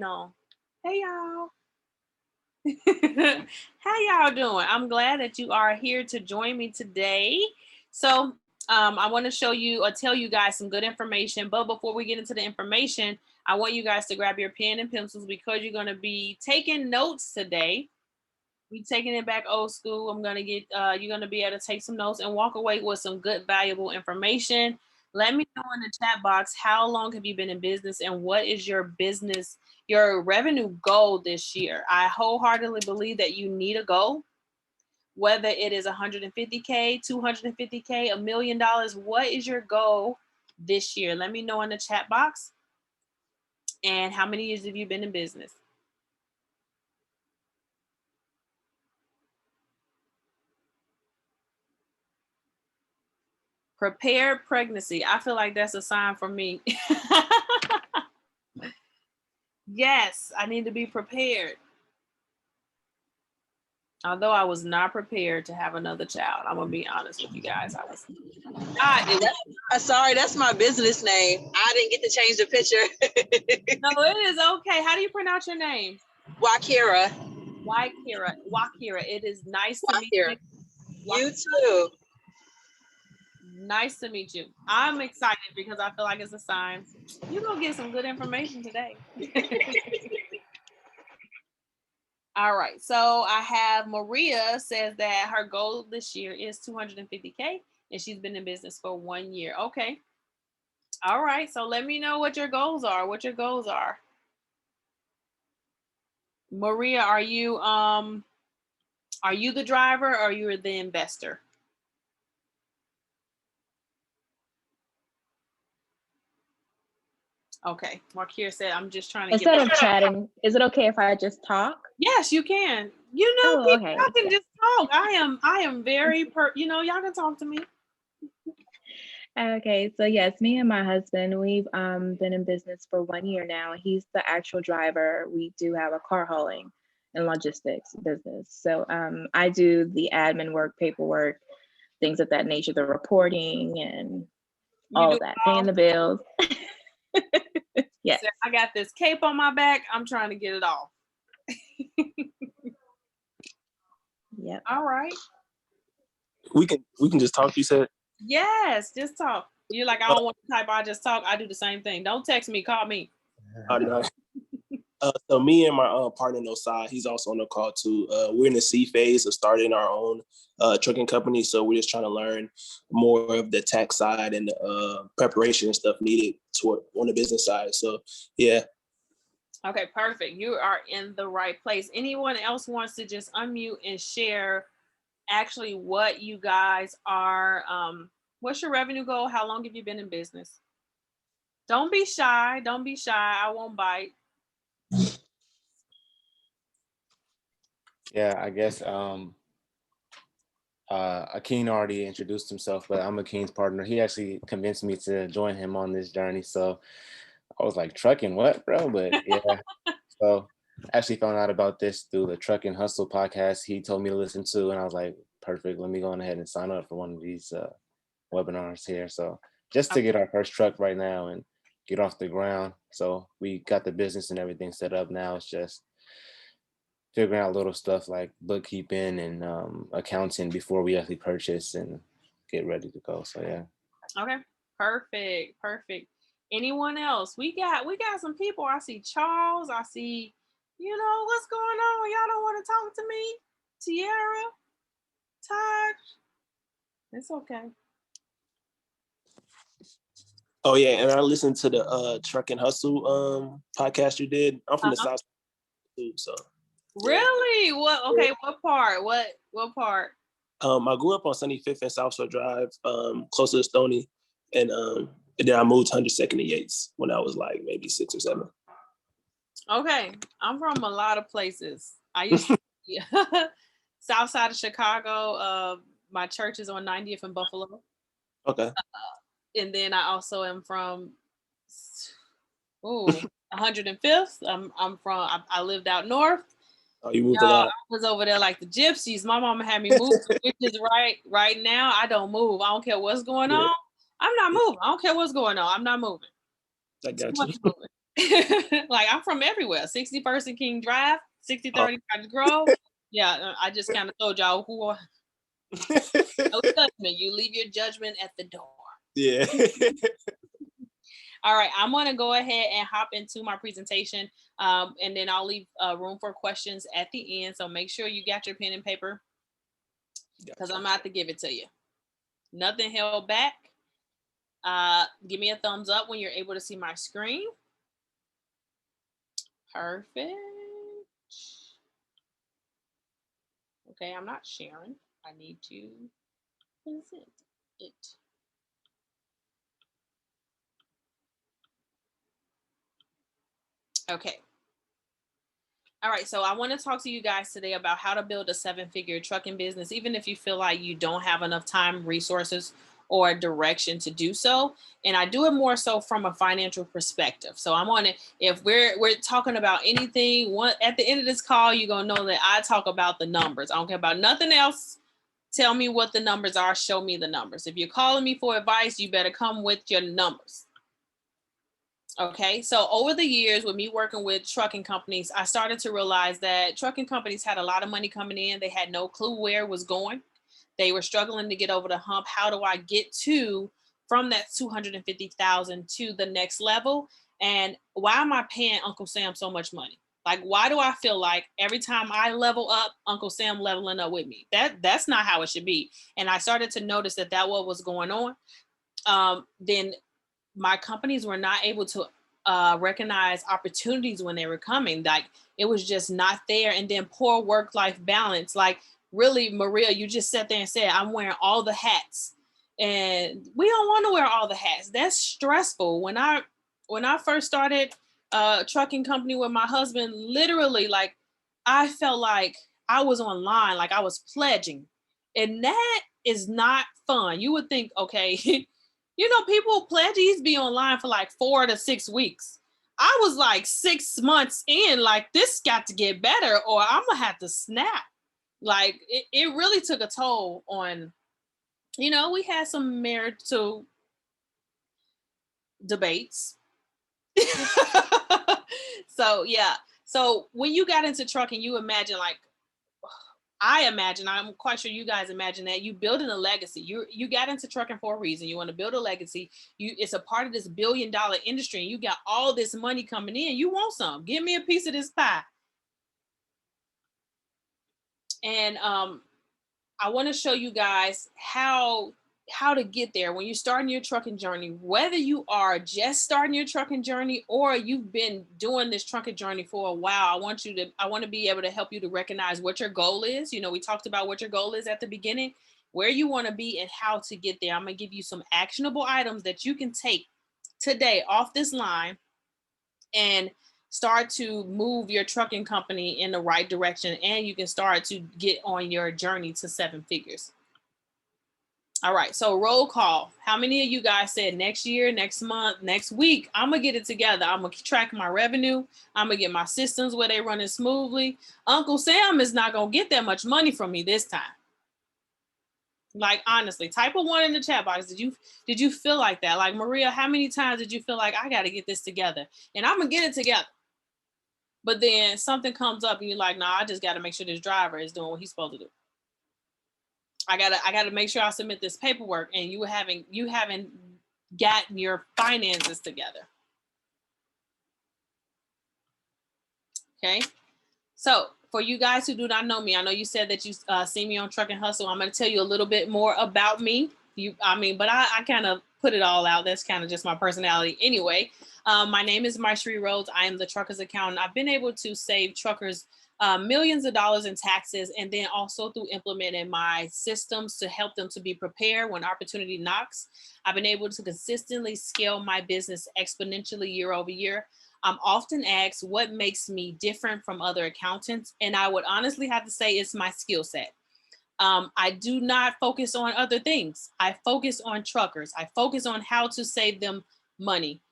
No. Hey y'all. How y'all doing? I'm glad that you are here to join me today. So, I want to show you or tell you guys some good information. But before we get into the information, I want you guys to grab your pen and pencils because you're going to be taking notes today. We taking it back old school. I'm gonna get you're gonna be able to take some notes and walk away with some good, valuable information. Let me know in the chat box how long have you been in business and what is your business, your revenue goal this year. I wholeheartedly believe that you need a goal, whether it is 150K, 250K, $1 million. What is your goal this year? Let me know in the chat box. And how many years have you been in business? Prepared pregnancy. I feel like that's a sign for me. Yes, I need to be prepared. Although I was not prepared to have another child. I'm gonna be honest with you guys. I was not. Sorry, that's my business name. I didn't get to change the picture. No, it is okay. How do you pronounce your name? Wakira. Wakira. It is nice to meet you. You too. Nice to meet you. I'm excited because I feel like it's a sign. You're gonna get some good information today. All right. So I have Maria says that her goal this year is 250K and she's been in business for 1 year. Okay. All right. So let me know what your goals are. Maria, are you the driver or are you the investor? Okay. Markia said, I'm just trying to Instead of chatting, is it okay if I just talk? Yes, you can. You know, people, okay. Y'all can just talk. I am very, y'all can talk to me. Okay, so yes, me and my husband, we've been in business for 1 year now. He's the actual driver. We do have a car hauling and logistics business. So I do the admin work, paperwork, things of that nature, the reporting and all that, paying the bills. Yes. So I got this cape on my back. I'm trying to get it off. Yeah. All right. We can just talk, you said? Yes, just talk. You're like, I don't want to type, I just talk. I do the same thing. Don't text me, call me. No. So me and my partner Nosai, he's also on the call too. We're in the C phase of starting our own trucking company. So we're just trying to learn more of the tax side and the preparation and stuff needed on the business side. So yeah. Okay, perfect. You are in the right place. Anyone else wants to just unmute and share actually what you guys are, what's your revenue goal? How long have you been in business? Don't be shy. I won't bite. Yeah, I guess Akeem already introduced himself, but I'm Akeem's partner. He actually convinced me to join him on this journey. So I was like, trucking what, bro? But yeah. So I actually found out about this through the Trucking Hustle podcast he told me to listen to. And I was like, perfect. Let me go ahead and sign up for one of these webinars here. So just to get our first truck right now and get off the ground. So we got the business and everything set up now. It's just figuring out little stuff like bookkeeping and accounting before we actually purchase and get ready to go. So yeah. Okay, perfect. Anyone else? We got some people. I see Charles. I see, what's going on? Y'all don't want to talk to me? Tiara, Taj. It's okay. Oh yeah, and I listened to the Truck and Hustle podcast you did. I'm from the South too, so. Really? What? Okay. What part? What part? I grew up on 75th and South Shore Drive, close to Stony, and then I moved to 102nd and Yates when I was like maybe 6 or 7. Okay, I'm from a lot of places. I used to be south side of Chicago. My church is on 90th in Buffalo. Okay. And then I also am from 105th. I lived out north. Oh, you moved a lot. I was over there like the gypsies. My mama had me move, which is right now. I don't move. I don't care what's going on. I'm not moving. I don't care what's going on. I'm not moving. I got you. Like I'm from everywhere. 61st and King Drive, 6030 Cottage Grove. Yeah, I just kind of told y'all who are. No judgment. You leave your judgment at the door. Yeah. All right, I'm gonna go ahead and hop into my presentation, and then I'll leave room for questions at the end. So make sure you got your pen and paper, because I'm about to give it to you. Nothing held back. Give me a thumbs up when you're able to see my screen. Perfect. Okay, I'm not sharing. I need to present it. Okay. All right, so I want to talk to you guys today about how to build a 7-figure trucking business, even if you feel like you don't have enough time, resources, or direction to do so. And I do it more so from a financial perspective. So I'm on it. If we're talking about anything, at the end of this call, you're gonna know that I talk about the numbers. I don't care about nothing else. Tell me what the numbers are. Show me the numbers. If you're calling me for advice, you better come with your numbers. Okay, so over the years with me working with trucking companies, I started to realize that trucking companies had a lot of money coming in. They had no clue where it was going. They were struggling to get over the hump. How do I get from that 250,000 to the next level? And why am I paying Uncle Sam so much money? Like, why do I feel like every time I level up, Uncle Sam leveling up with me? That's not how it should be. And I started to notice that what was going on. Then my companies were not able to recognize opportunities when they were coming. Like, it was just not there. And then poor work-life balance. Like, really, Maria, you just sat there and said, I'm wearing all the hats. And we don't want to wear all the hats. That's stressful. When I first started a trucking company with my husband, literally, like, I felt like I was online, like I was pledging. And that is not fun. You would think, okay, people pledges be online for like 4 to 6 weeks. I was like 6 months in, like, this got to get better or I'm gonna have to snap. Like, it really took a toll on, we had some marital debates. So yeah. So when you got into trucking, you imagine, like, I'm quite sure you guys imagine that you building a legacy. You got into trucking for a reason. You want to build a legacy. It's a part of this $1 billion industry, and you got all this money coming in. You want some? Give me a piece of this pie. And I want to show you guys how to get there when you're starting your trucking journey, whether you are just starting your trucking journey or you've been doing this trucking journey for a while. I want to be able to help you to recognize what your goal is. We talked about what your goal is at the beginning, where you want to be and how to get there. I'm going to give you some actionable items that you can take today off this line and start to move your trucking company in the right direction. And you can start to get on your journey to 7 figures. All right, so roll call. How many of you guys said next year, next month, next week, I'm going to get it together. I'm going to track my revenue. I'm going to get my systems where they running smoothly. Uncle Sam is not going to get that much money from me this time. Like, honestly, type a 1 in the chat box. Did you feel like that? Like, Maria, how many times did you feel like I got to get this together and I'm going to get it together? But then something comes up and you're like, nah, I just got to make sure this driver is doing what he's supposed to do. I gotta make sure I submit this paperwork, and you haven't gotten your finances together. Okay, so for you guys who do not know me, I know you said that you see me on Truck and Hustle. I'm going to tell you a little bit more about me. But I kind of put it all out. That's kind of just my personality anyway. My name is Mysherri Rhodes. I am the truckers accountant. I've been able to save truckers millions of dollars in taxes, and then also through implementing my systems to help them to be prepared when opportunity knocks. I've been able to consistently scale my business exponentially year over year. I'm often asked what makes me different from other accountants, and I would honestly have to say it's my skill set. I do not focus on other things. I focus on truckers. I focus on how to save them money.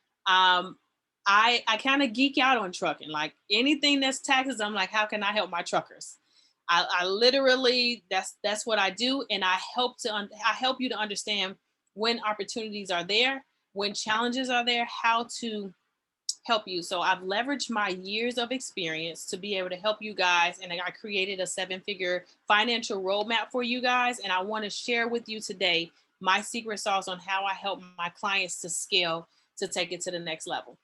I kind of geek out on trucking. Like, anything that's taxes, I'm like, how can I help my truckers? I literally, that's what I do. And I help you to understand when opportunities are there, when challenges are there, how to help you. So I've leveraged my years of experience to be able to help you guys. And I created a 7-figure financial roadmap for you guys. And I want to share with you today my secret sauce on how I help my clients to scale to take it to the next level.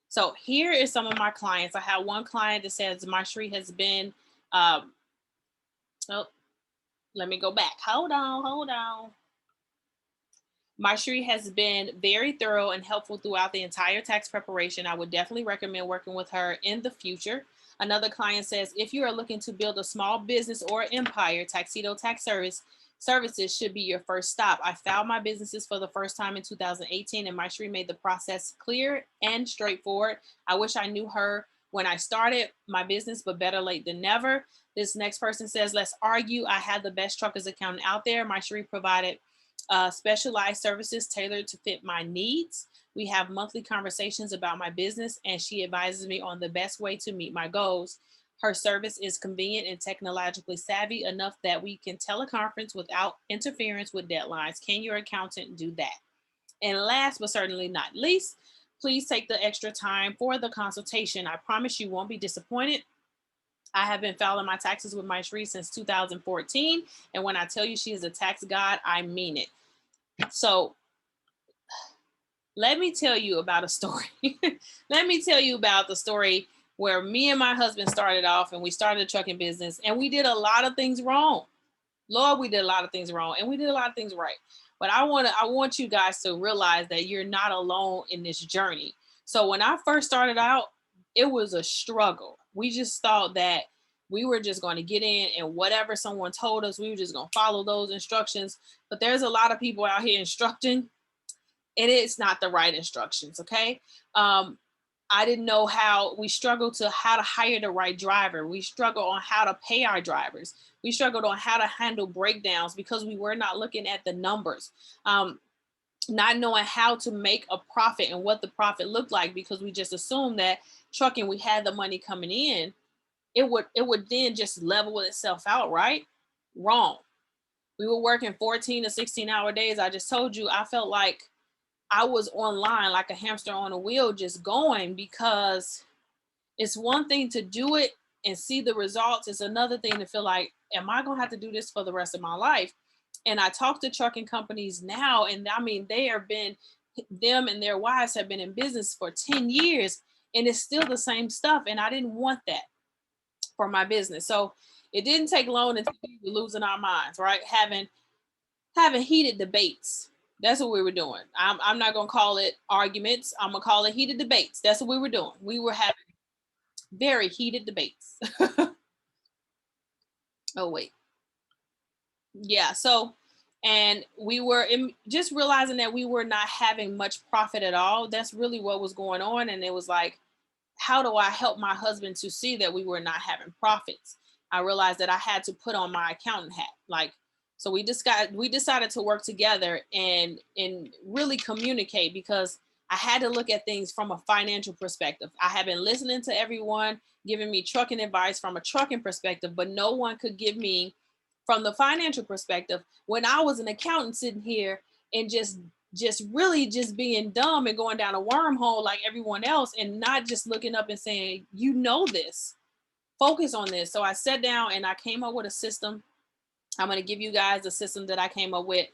So here is some of my clients. I have one client that says Mysherri has been, oh, let me go back. Hold on. Mysherri has been very thorough and helpful throughout the entire tax preparation. I would definitely recommend working with her in the future. Another client says, if you are looking to build a small business or empire, Tuxedo Tax Services should be your first stop. I filed my businesses for the first time in 2018, and Mysherri made the process clear and straightforward. I wish I knew her when I started my business, but better late than never. This next person says, let's argue. I had the best truckers accountant out there. Mysherri provided specialized services tailored to fit my needs. We have monthly conversations about my business, and she advises me on the best way to meet my goals. Her service is convenient and technologically savvy enough that we can teleconference without interference with deadlines. Can your accountant do that? And last but certainly not least, please take the extra time for the consultation. I promise you won't be disappointed. I have been filing my taxes with Mysherri since 2014. And when I tell you she is a tax god, I mean it. So let me tell you about a story. Let me tell you about the story where me and my husband started off, and we started a trucking business, and we did a lot of things wrong. Lord, we did a lot of things wrong, and we did a lot of things right. But I want you guys to realize that you're not alone in this journey. So when I first started out, it was a struggle. We just thought that we were just going to get in, and whatever someone told us, we were just going to follow those instructions. But there's a lot of people out here instructing, and it's not the right instructions. Okay. I didn't know how. We struggled to how to hire the right driver. We struggled on how to pay our drivers. We struggled on how to handle breakdowns because we were not looking at the numbers, not knowing how to make a profit and what the profit looked like, because we just assumed that trucking, we had the money coming in. It would then just level itself out, right? Wrong. We were working 14 to 16-hour days. I just told you, I felt like I was online like a hamster on a wheel, just going, because it's one thing to do it and see the results. It's another thing to feel like, am I going to have to do this for the rest of my life? And I talk to trucking companies now, and I mean, them and their wives have been in business for 10 years, and it's still the same stuff. And I didn't want that for my business. So it didn't take long until we were losing our minds, right? Having heated debates. That's what we were doing. I'm not going to call it arguments. I'm going to call it heated debates. That's what we were doing. We were having very heated debates. Oh, wait. Yeah. So, and we were just realizing that we were not having much profit at all. That's really what was going on. And it was like, how do I help my husband to see that we were not having profits? I realized that I had to put on my accountant hat. So we decided to work together and really communicate, because I had to look at things from a financial perspective. I had been listening to everyone giving me trucking advice from a trucking perspective, but no one could give me from the financial perspective when I was an accountant sitting here and just really just being dumb and going down a wormhole like everyone else, and not just looking up and saying, you know, this, focus on this. So I sat down and I came up with a system. I'm going to give you guys a system that I came up with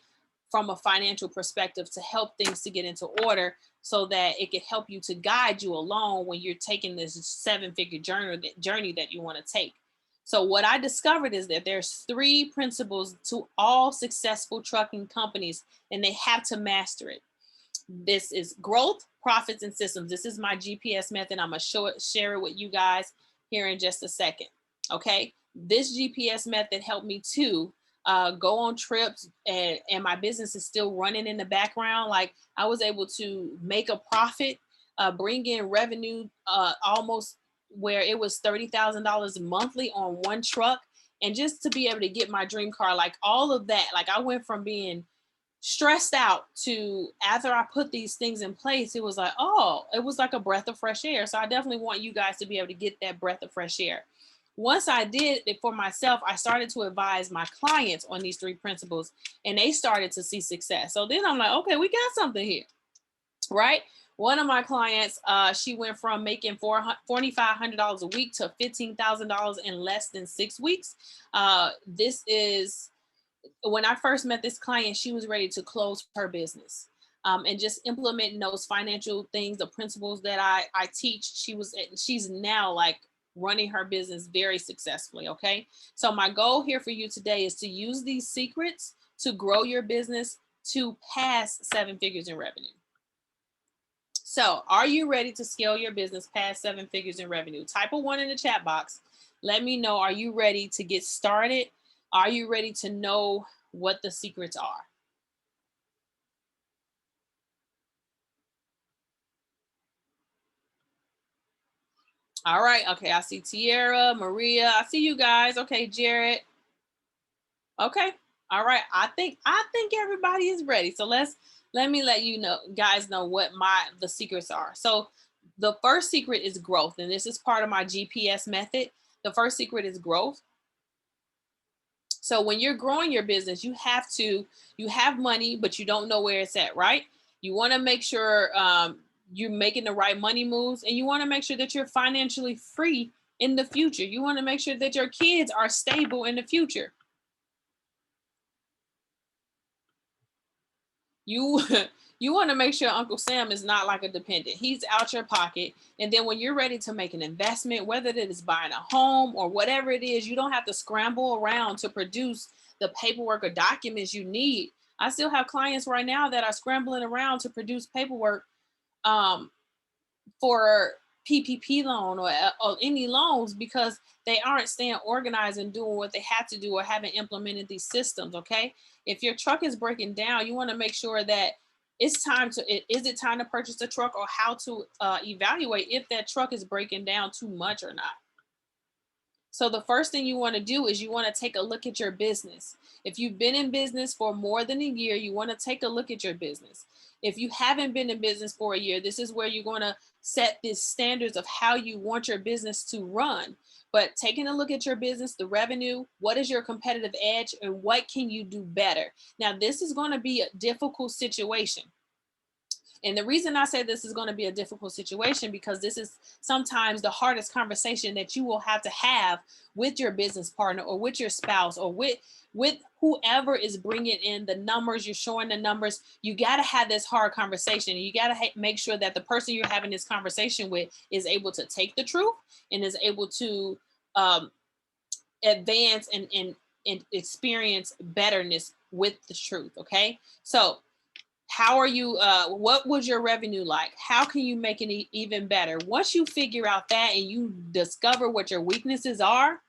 from a financial perspective to help things to get into order, so that it could help you to guide you along when you're taking this 7-figure journey that you want to take. So what I discovered is that there's 3 principles to all successful trucking companies, and they have to master it. This is growth, profits, and systems. This is my GPS method. I'm going to share it with you guys here in just a second. Okay. This GPS method helped me to go on trips, and my business is still running in the background. Like, I was able to make a profit, bring in revenue almost where it was $30,000 monthly on one truck. And just to be able to get my dream car, like all of that, like I went from being stressed out to, after I put these things in place, it was like, oh, it was like a breath of fresh air. So I definitely want you guys to be able to get that breath of fresh air. Once I did it for myself, I started to advise my clients on these 3 principles, and they started to see success. So then I'm like, okay, we got something here. right? One of my clients, she went from making $4,500 a week to $15,000 in less than 6 weeks. This is, when I first met this client, she was ready to close her business. And just implementing those financial things, the principles that I teach, she's now like running her business very successfully. Okay. So my goal here for you today is to use these secrets to grow your business to past 7 figures in revenue. So are you ready to scale your business past 7 figures in revenue? Type a 1 in the chat box. Let me know, are you ready to get started? Are you ready to know what the secrets are? All right. Okay. I see Tierra, Maria. I see you guys. Okay, Jared. Okay. All right. I think everybody is ready. So let me let you know, guys, know what the secrets are. So the first secret is growth, and this is part of my GPS method. The first secret is growth. So when you're growing your business, you have money, but you don't know where it's at, right? You want to make sure you're making the right money moves, and you want to make sure that you're financially free in the future. You want to make sure that your kids are stable in the future. You you want to make sure Uncle Sam is not like a dependent. He's out your pocket. And then when you're ready to make an investment, whether it is buying a home or whatever it is, you don't have to scramble around to produce the paperwork or documents you need. I still have clients right now that are scrambling around to produce paperwork for PPP loan or any loans because they aren't staying organized and doing what they have to do or haven't implemented these systems. Okay. If your truck is breaking down, you want to make sure that is it time to purchase a truck, or how to evaluate if that truck is breaking down too much or not. So the first thing you want to do is you want to take a look at your business. If you've been in business for more than a year, you want to take a look at your business. If you haven't been in business for a year, this is where you're going to set the standards of how you want your business to run. But taking a look at your business, the revenue, what is your competitive edge, and what can you do better? Now, this is going to be a difficult situation. And the reason I say this is going to be a difficult situation because this is sometimes the hardest conversation that you will have to have with your business partner or with your spouse or with whoever is bringing in the numbers. You're showing the numbers. You got to have this hard conversation. You got to make sure that the person you're having this conversation with is able to take the truth and is able to advance and experience betterness with the truth. Okay. So how are you, what was your revenue like? How can you make it even better? Once you figure out that and you discover what your weaknesses are,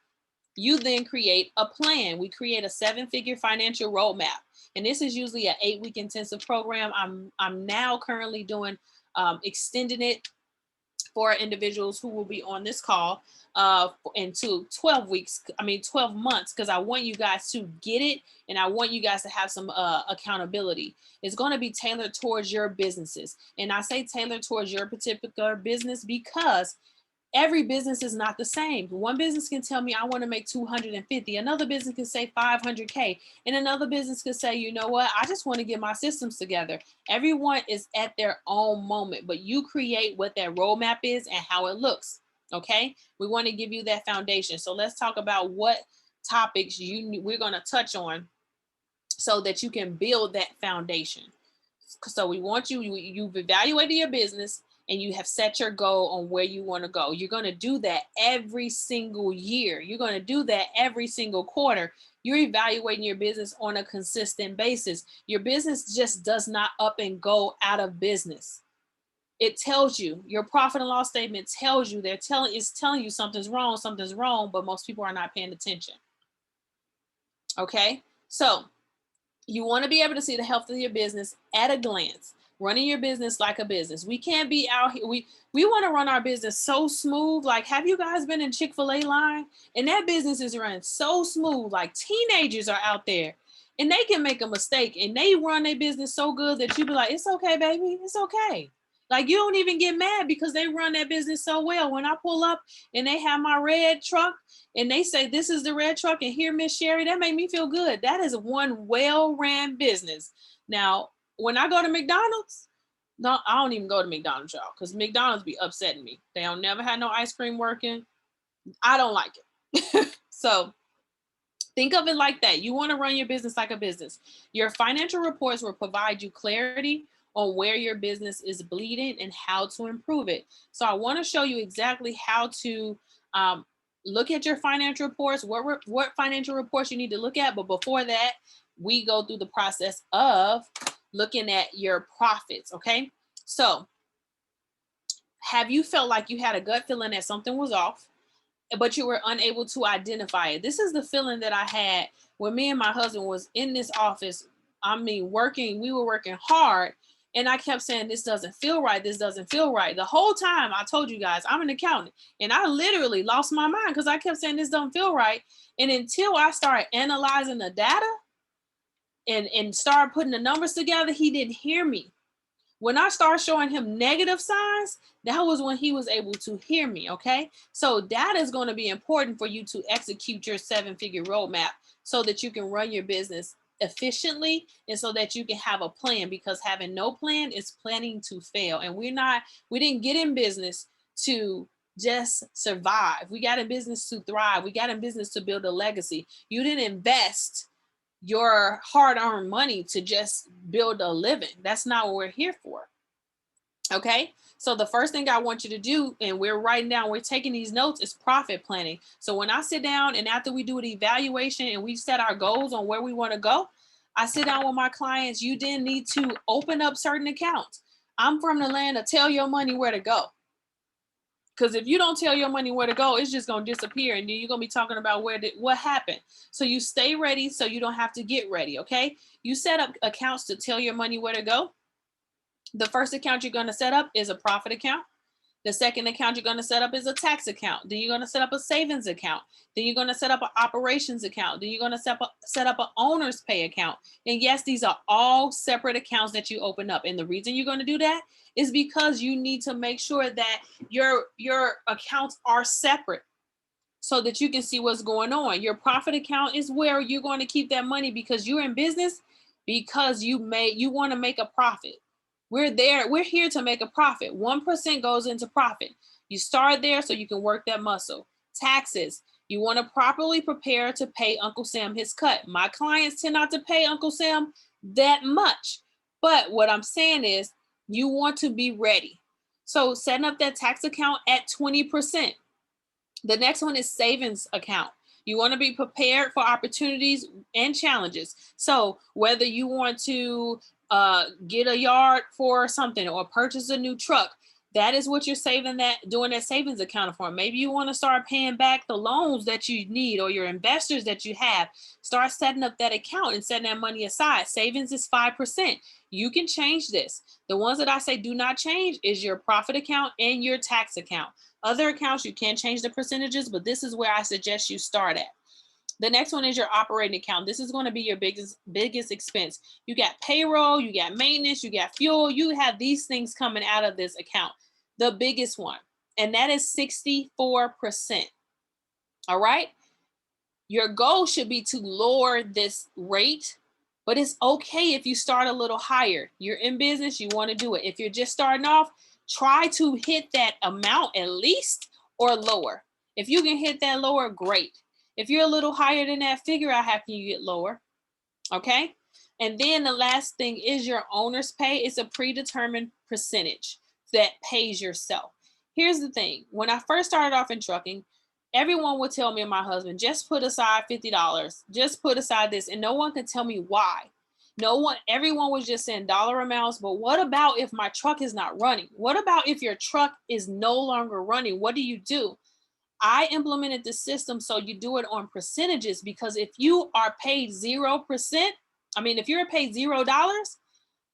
you then create a plan. We create a 7-figure financial roadmap. And this is usually an 8-week intensive program. I'm now currently doing, extending it for individuals who will be on this call into 12 months, because I want you guys to get it and I want you guys to have some accountability. It's going to be tailored towards your businesses. And I say tailored towards your particular business because every business is not the same. One business can tell me I want to make 250. Another business can say 500K. And another business could say, you know what? I just want to get my systems together. Everyone is at their own moment, but you create what that roadmap is and how it looks. Okay. We want to give you that foundation. So let's talk about what topics we're going to touch on so that you can build that foundation. So we want you've evaluated your business and you have set your goal on where you want to go. You're going to do that every single year. You're going to do that every single quarter. You're evaluating your business on a consistent basis. Your business just does not up and go out of business. It tells you, your profit and loss statement tells you, it's telling you something's wrong, but most people are not paying attention. Okay. So you want to be able to see the health of your business at a glance, running your business like a business. We can't be out here. We want to run our business so smooth. Like, have you guys been in Chick-fil-A line? And that business is running so smooth. Like, teenagers are out there and they can make a mistake and they run their business so good that you be like, it's okay, baby. It's okay. Like, you don't even get mad because they run that business so well. When I pull up and they have my red truck and they say, this is the red truck and here, Mysherri, that made me feel good. That is one well-ran business. Now, when I go to McDonald's, No, I don't even go to McDonald's, y'all, because McDonald's be upsetting me. They don't never had no ice cream working. I don't like it. So think of it like that. You want to run your business like a business. Your financial reports will provide you clarity on where your business is bleeding and how to improve it. So I want to show you exactly how to look at your financial reports, what financial reports you need to look at. But before that, we go through the process of looking at your profits, okay? So have you felt like you had a gut feeling that something was off, but you were unable to identify it? This is the feeling that I had when me and my husband was in this office. I mean, we were working hard, and I kept saying, this doesn't feel right. This doesn't feel right. The whole time I told you guys, I'm an accountant, and I literally lost my mind because I kept saying this don't feel right. And until I started analyzing the data and started putting the numbers together, he didn't hear me. When I started showing him negative signs, that was when he was able to hear me, okay? So that is going to be important for you to execute your 7-figure roadmap so that you can run your business efficiently and so that you can have a plan, because having no plan is planning to fail. And we didn't get in business to just survive. We got in business to thrive. We got in business to build a legacy. You didn't invest your hard-earned money to just build a living. That's not what we're here for. Okay, so the first thing I want you to do, and we're writing down, we're taking these notes, is profit planning. So when I sit down and after we do an evaluation and we set our goals on where we want to go, I sit down with my clients. You then need to open up certain accounts. I'm from the land of tell your money where to go. Because if you don't tell your money where to go, it's just going to disappear. And then you're going to be talking about what happened. So you stay ready so you don't have to get ready, okay? You set up accounts to tell your money where to go. The first account you're going to set up is a profit account. The second account you're going to set up is a tax account. Then you're going to set up a savings account. Then you're going to set up an operations account. Then you're going to set up an owner's pay account. And yes, these are all separate accounts that you open up. And the reason you're going to do that is because you need to make sure that your accounts are separate so that you can see what's going on. Your profit account is where you're going to keep that money, because you're in business because you want to make a profit. We're here to make a profit. 1% goes into profit. You start there so you can work that muscle. Taxes, you want to properly prepare to pay Uncle Sam his cut. My clients tend not to pay Uncle Sam that much. But what I'm saying is you want to be ready. So setting up that tax account at 20%. The next one is savings account. You want to be prepared for opportunities and challenges. So whether you want to get a yard for something or purchase a new truck, that is what you're doing that savings account for. Maybe you want to start paying back the loans that you need or your investors that you have. Start setting up that account and setting that money aside. Savings is 5%. You can change this. The ones that I say do not change is your profit account and your tax account. Other accounts, you can change the percentages, but this is where I suggest you start at. The next one is your operating account. This is going to be your biggest expense. You got payroll, you got maintenance, you got fuel. You have these things coming out of this account. The biggest one, and that is 64%. All right. Your goal should be to lower this rate, but it's okay if you start a little higher. You're in business, you want to do it. If you're just starting off, try to hit that amount at least or lower. If you can hit that lower, great. If you're a little higher than that, figure out how can you get lower. Okay. And then the last thing is your owner's pay. It's a predetermined percentage that pays yourself. Here's the thing. When I first started off in trucking, everyone would tell me and my husband, just put aside $50, just put aside this. And no one could tell me why. Everyone was just saying dollar amounts. But what about if my truck is not running? What about if your truck is no longer running? What do? I implemented the system so you do it on percentages, because if you are paid 0%, if you're paid $0,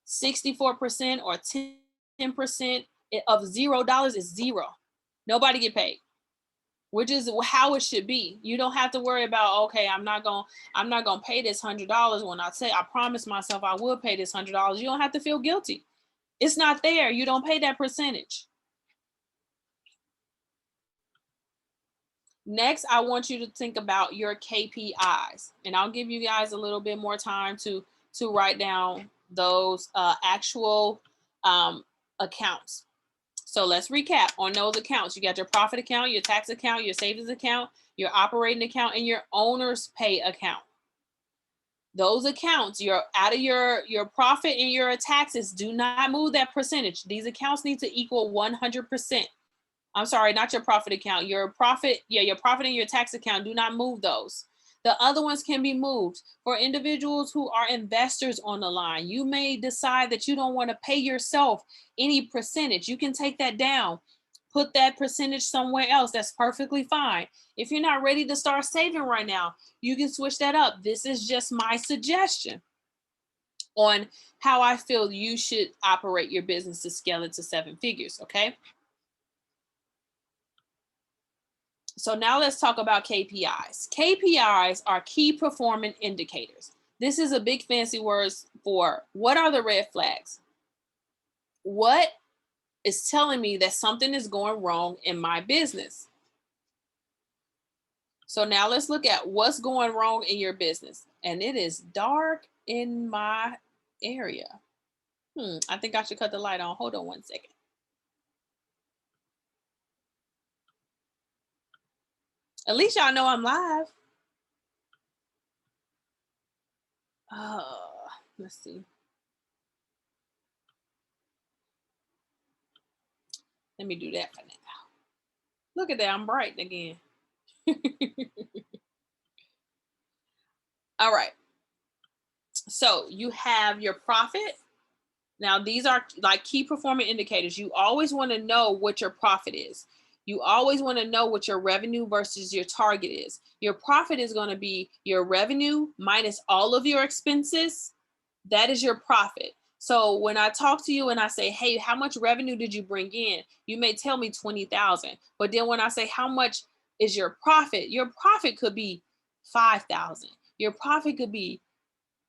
64% or 10% of $0 is zero. Nobody get paid, which is how it should be. You don't have to worry about, okay, I'm not gonna pay this $100 when I promised myself I would pay this $100. You don't have to feel guilty. It's not there. You don't pay that percentage. Next, I want you to think about your KPIs, and I'll give you guys a little bit more time to write down those actual accounts. So let's recap on those accounts. You got your profit account, your tax account, your savings account, your operating account, and your owner's pay account. Those accounts, you're out of your profit and your taxes, do not move that percentage. These accounts need to equal 100%. I'm sorry, not your profit account. Your profit and your tax account, do not move those. The other ones can be moved. For individuals who are investors on the line, you may decide that you don't want to pay yourself any percentage. You can take that down, put that percentage somewhere else. That's perfectly fine. If you're not ready to start saving right now, you can switch that up. This is just my suggestion on how I feel you should operate your business to scale it to 7 figures, okay? So now let's talk about KPIs. KPIs are key performance indicators. This is a big fancy word for what are the red flags? What is telling me that something is going wrong in my business? So now let's look at what's going wrong in your business. And it is dark in my area. I think I should cut the light on. Hold on one second. At least y'all know I'm live. Let's see. Let me do that for now. Look at that, I'm bright again. All right. So you have your profit. Now, these are like key performance indicators. You always want to know what your profit is. You always want to know what your revenue versus your target is. Your profit is going to be your revenue minus all of your expenses. That is your profit. So when I talk to you and I say, hey, how much revenue did you bring in? You may tell me 20,000. But then when I say, how much is your profit could be 5,000. Your profit could be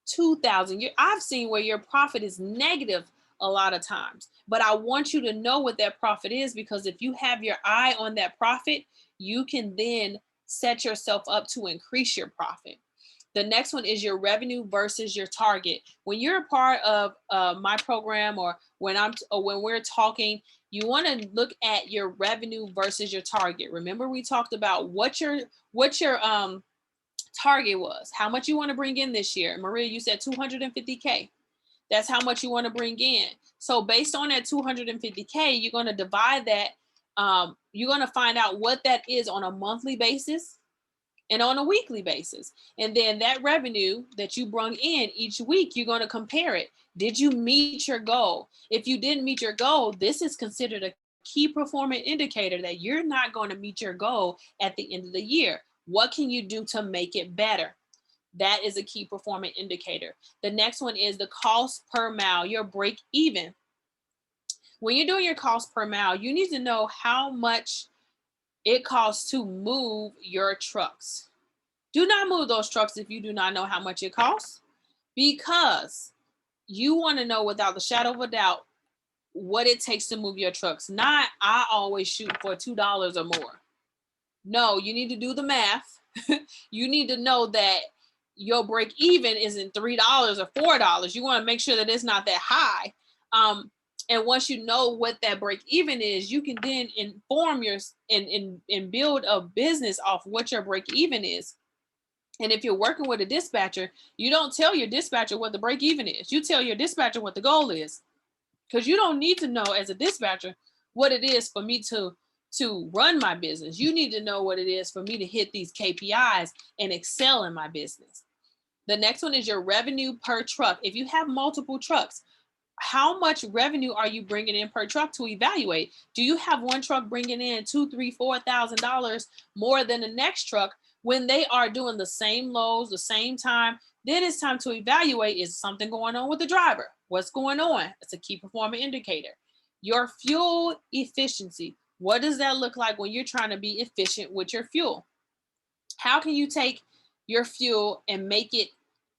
2,000. I've seen where your profit is negative a lot of times, but I want you to know what that profit is, because if you have your eye on that profit, you can then set yourself up to increase your profit. The next one is your revenue versus your target. When you're a part of my program, or when we're talking, you want to look at your revenue versus your target. Remember, we talked about what your target was, how much you want to bring in this year. Maria, you said 250K. That's how much you want to bring in. So based on that 250K, you're going to divide that. You're going to find out what that is on a monthly basis and on a weekly basis. And then that revenue that you brought in each week, you're going to compare it. Did you meet your goal? If you didn't meet your goal, this is considered a key performance indicator that you're not going to meet your goal at the end of the year. What can you do to make it better? That is a key performance indicator. The next one is the cost per mile, your break even. When you're doing your cost per mile, you need to know how much it costs to move your trucks. Do not move those trucks if you do not know how much it costs, because you want to know without the shadow of a doubt what it takes to move your trucks. Not, I always shoot for $2 or more. No, you need to do the math. You need to know that your break even isn't $3 or $4. You want to make sure that it's not that high. And once you know what that break even is, you can then inform and build a business off what your break even is. And if you're working with a dispatcher, you don't tell your dispatcher what the break even is. You tell your dispatcher what the goal is, because you don't need to know as a dispatcher what it is for me to run my business. You need to know what it is for me to hit these KPIs and excel in my business. The next one is your revenue per truck. If you have multiple trucks, how much revenue are you bringing in per truck to evaluate? Do you have one truck bringing in $2,000, $3,000, $4,000 more than the next truck when they are doing the same loads, the same time? Then it's time to evaluate, is something going on with the driver? What's going on? It's a key performance indicator. Your fuel efficiency. What does that look like when you're trying to be efficient with your fuel? How can you take your fuel and make it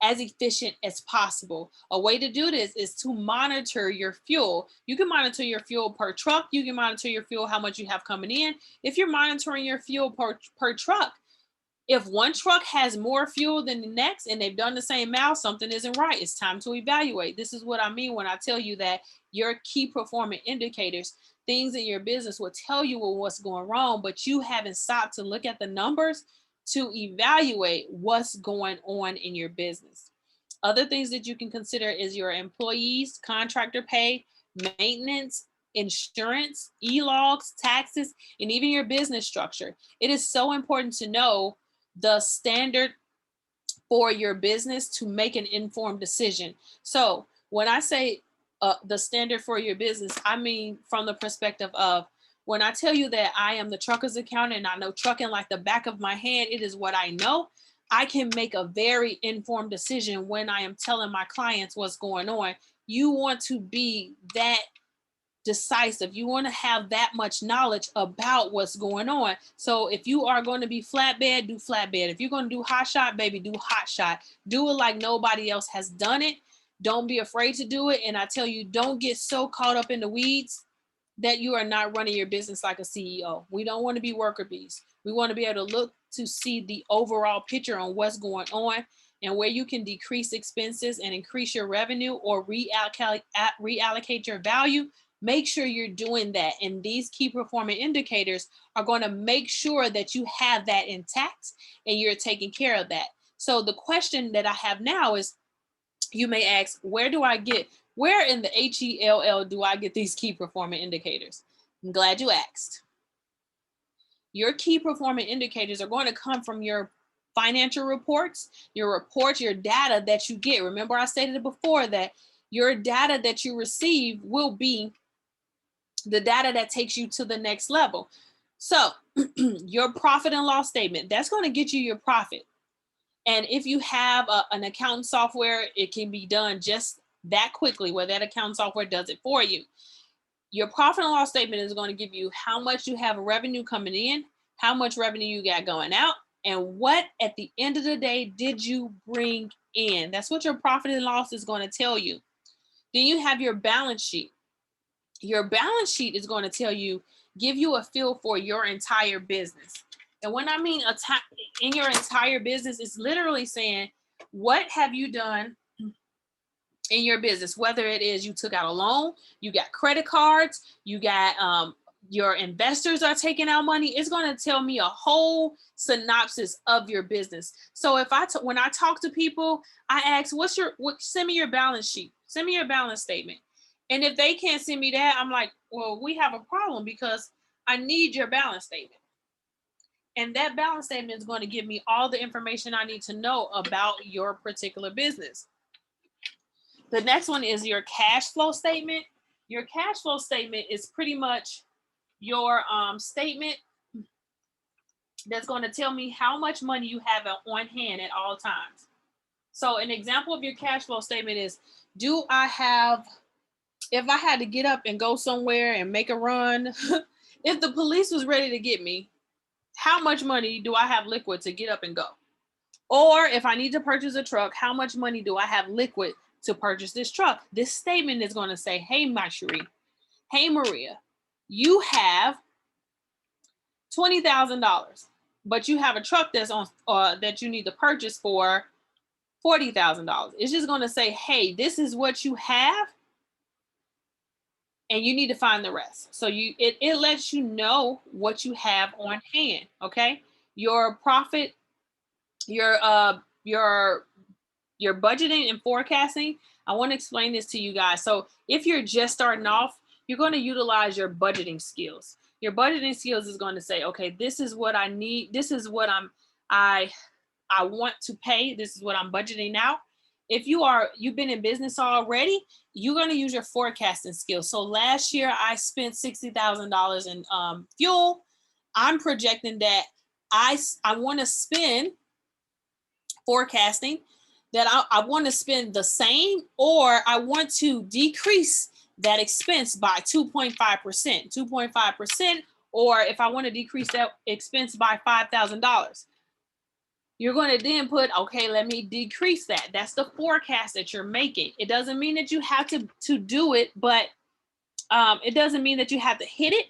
as efficient as possible? A way to do this is to monitor your fuel. You can monitor your fuel per truck. You can monitor your fuel, how much you have coming in. If you're monitoring your fuel per truck, If one truck has more fuel than the next and they've done the same mile, something isn't right. It's time to evaluate. This is what I mean when I tell you that your key performance indicators, things in your business will tell you what's going wrong, but you haven't stopped to look at the numbers to evaluate what's going on in your business. Other things that you can consider is your employees, contractor pay, maintenance, insurance, e-logs, taxes, and even your business structure. It is so important to know the standard for your business to make an informed decision. So when I say the standard for your business, I mean from the perspective of when I tell you that I am the trucker's accountant and I know trucking like the back of my hand, it is what I know. I can make a very informed decision when I am telling my clients what's going on. You want to be that decisive. You want to have that much knowledge about what's going on. So if you are going to be flatbed, do flatbed. If you're going to do hot shot, baby, do hot shot. Do it like nobody else has done it. Don't be afraid to do it. And I tell you, don't get so caught up in the weeds that you are not running your business like a CEO. We don't want to be worker bees. We want to be able to look to see the overall picture on what's going on and where you can decrease expenses and increase your revenue or reallocate your value. Make sure you're doing that. And these key performance indicators are going to make sure that you have that intact and you're taking care of that. So the question that I have now is, you may ask, where in the HELL do I get these key performance indicators? I'm glad you asked. Your key performance indicators are going to come from your financial reports, your data that you get. Remember, I stated it before that your data that you receive will be the data that takes you to the next level. So your profit and loss statement, that's going to get you your profit. And if you have an accounting software, it can be done just that quickly where that accounting software does it for you. Your profit and loss statement is going to give you how much you have revenue coming in, how much revenue you got going out, and what at the end of the day did you bring in. That's what your profit and loss is going to tell you. Then you have your balance sheet. Your balance sheet is going to tell you, give you a feel for your entire business. And when I mean in your entire business, it's literally saying, what have you done in your business? Whether it is you took out a loan, you got credit cards, you got your investors are taking out money. It's going to tell me a whole synopsis of your business. So if when I talk to people, I ask, send me your balance sheet, send me your balance statement. And if they can't send me that, I'm like, well, we have a problem because I need your balance statement. And that balance statement is going to give me all the information I need to know about your particular business. The next one is your cash flow statement. Your cash flow statement is pretty much your statement that's going to tell me how much money you have on hand at all times. So an example of your cash flow statement is, if I had to get up and go somewhere and make a run, if the police was ready to get me, how much money do I have liquid to get up and go? Or if I need to purchase a truck, how much money do I have liquid to purchase this truck? This statement is going to say, hey, Mysherri, hey, Maria, you have $20,000, but you have a truck that's on that you need to purchase for $40,000. It's just going to say, hey, this is what you have, and you need to find the rest. So it lets you know what you have on hand. Okay, your profit, your budgeting and forecasting. I want to explain this to you guys. So if you're just starting off, you're going to utilize your budgeting skills. Your budgeting skills is going to say, okay, this is what I need. This is what I want to pay. This is what I'm budgeting out. If you've been in business already, you're going to use your forecasting skills. So last year I spent $60,000 in fuel. I'm projecting that I want to spend, forecasting that I want to spend the same, or I want to decrease that expense by 2.5%, or if I want to decrease that expense by $5,000. You're going to then put, okay, let me decrease that. That's the forecast that you're making. It doesn't mean that you have to do it, but it doesn't mean that you have to hit it.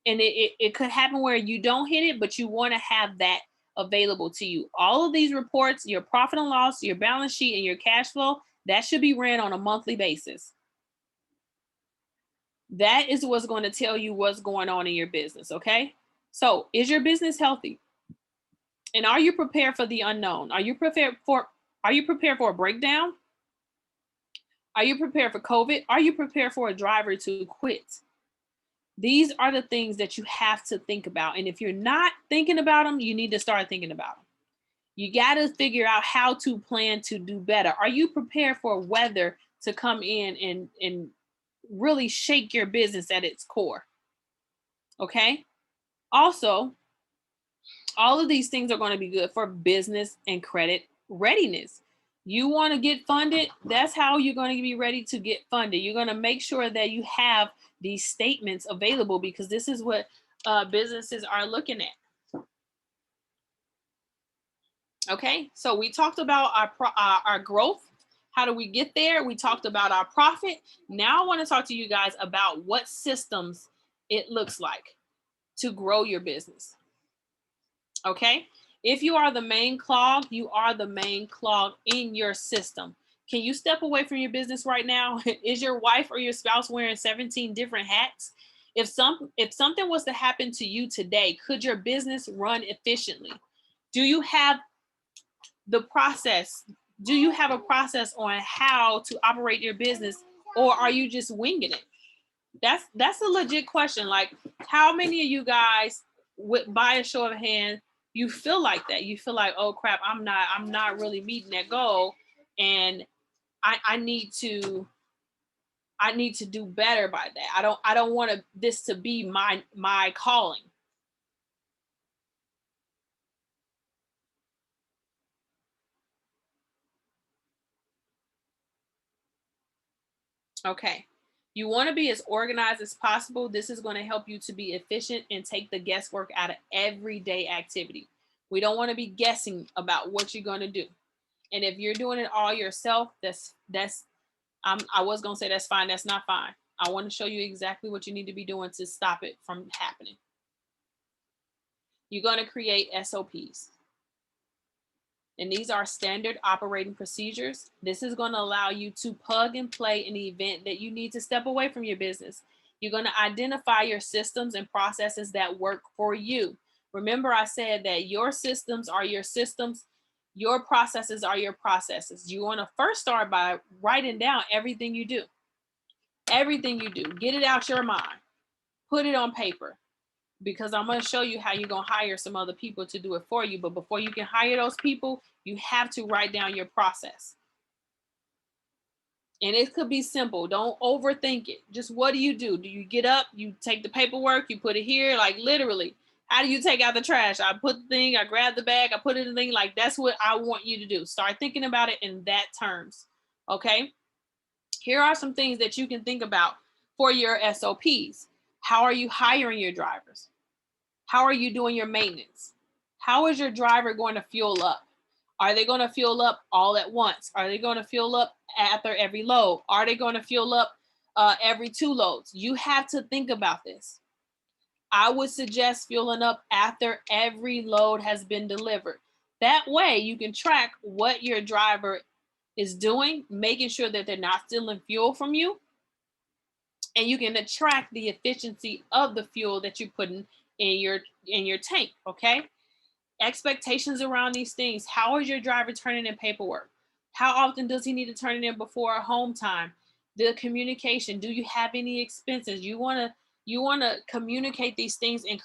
And it could happen where you don't hit it, but you want to have that available to you. All of these reports, your profit and loss, your balance sheet, and your cash flow, that should be ran on a monthly basis. That is what's going to tell you what's going on in your business, okay? So, is your business healthy? And are you prepared for the unknown? Are you prepared for a breakdown? Are you prepared for COVID? Are you prepared for a driver to quit? These are the things that you have to think about. And if you're not thinking about them, you need to start thinking about them. You got to figure out how to plan to do better. Are you prepared for weather to come in and really shake your business at its core? Okay. Also, all of these things are going to be good for business and credit readiness. You want to get funded, that's how you're going to be ready to get funded. You're going to make sure that you have these statements available, because this is what businesses are looking at. Okay, so we talked about our growth. How do we get there? We talked about our profit. Now I want to talk to you guys about what systems it looks like to grow your business. Okay, if you are the main clog, you are the main clog in your system. Can you step away from your business right now? Is your wife or your spouse wearing 17 different hats? If something was to happen to you today, could your business run efficiently? Do you have the process? Do you have a process on how to operate your business, or are you just winging it? That's a legit question. Like, how many of you guys, by a show of hands, you feel like that? You feel like, oh crap, I'm not really meeting that goal, and I need to do better by that. I don't want this to be my calling. Okay. You want to be as organized as possible. This is going to help you to be efficient and take the guesswork out of everyday activity. We don't want to be guessing about what you're going to do. And if you're doing it all yourself, I was going to say that's fine. That's not fine. I want to show you exactly what you need to be doing to stop it from happening. You're going to create SOPs. And these are standard operating procedures. This is going to allow you to plug and play in the event that you need to step away from your business. You're going to identify your systems and processes that work for you. Remember, I said that your systems are your systems. Your processes are your processes. You want to first start by writing down everything you do. Everything you do. Get it out your mind. Put it on paper. Because I'm going to show you how you're going to hire some other people to do it for you. But before you can hire those people, you have to write down your process. And it could be simple. Don't overthink it. Just what do? Do you get up, you take the paperwork, you put it here, like literally. How do you take out the trash? I put the thing, I grab the bag, I put it in the thing. Like, that's what I want you to do. Start thinking about it in that terms. Okay. Here are some things that you can think about for your SOPs. How are you hiring your drivers? How are you doing your maintenance? How is your driver going to fuel up? Are they going to fuel up all at once? Are they going to fuel up after every load? Are they going to fuel up every 2 loads? You have to think about this. I would suggest fueling up after every load has been delivered. That way you can track what your driver is doing, making sure that they're not stealing fuel from you. And you can track the efficiency of the fuel that you're putting in your tank. Okay. Expectations around these things. How is your driver turning in paperwork? How often does he need to turn it in before home time? The communication. Do you have any expenses? You want to communicate these things and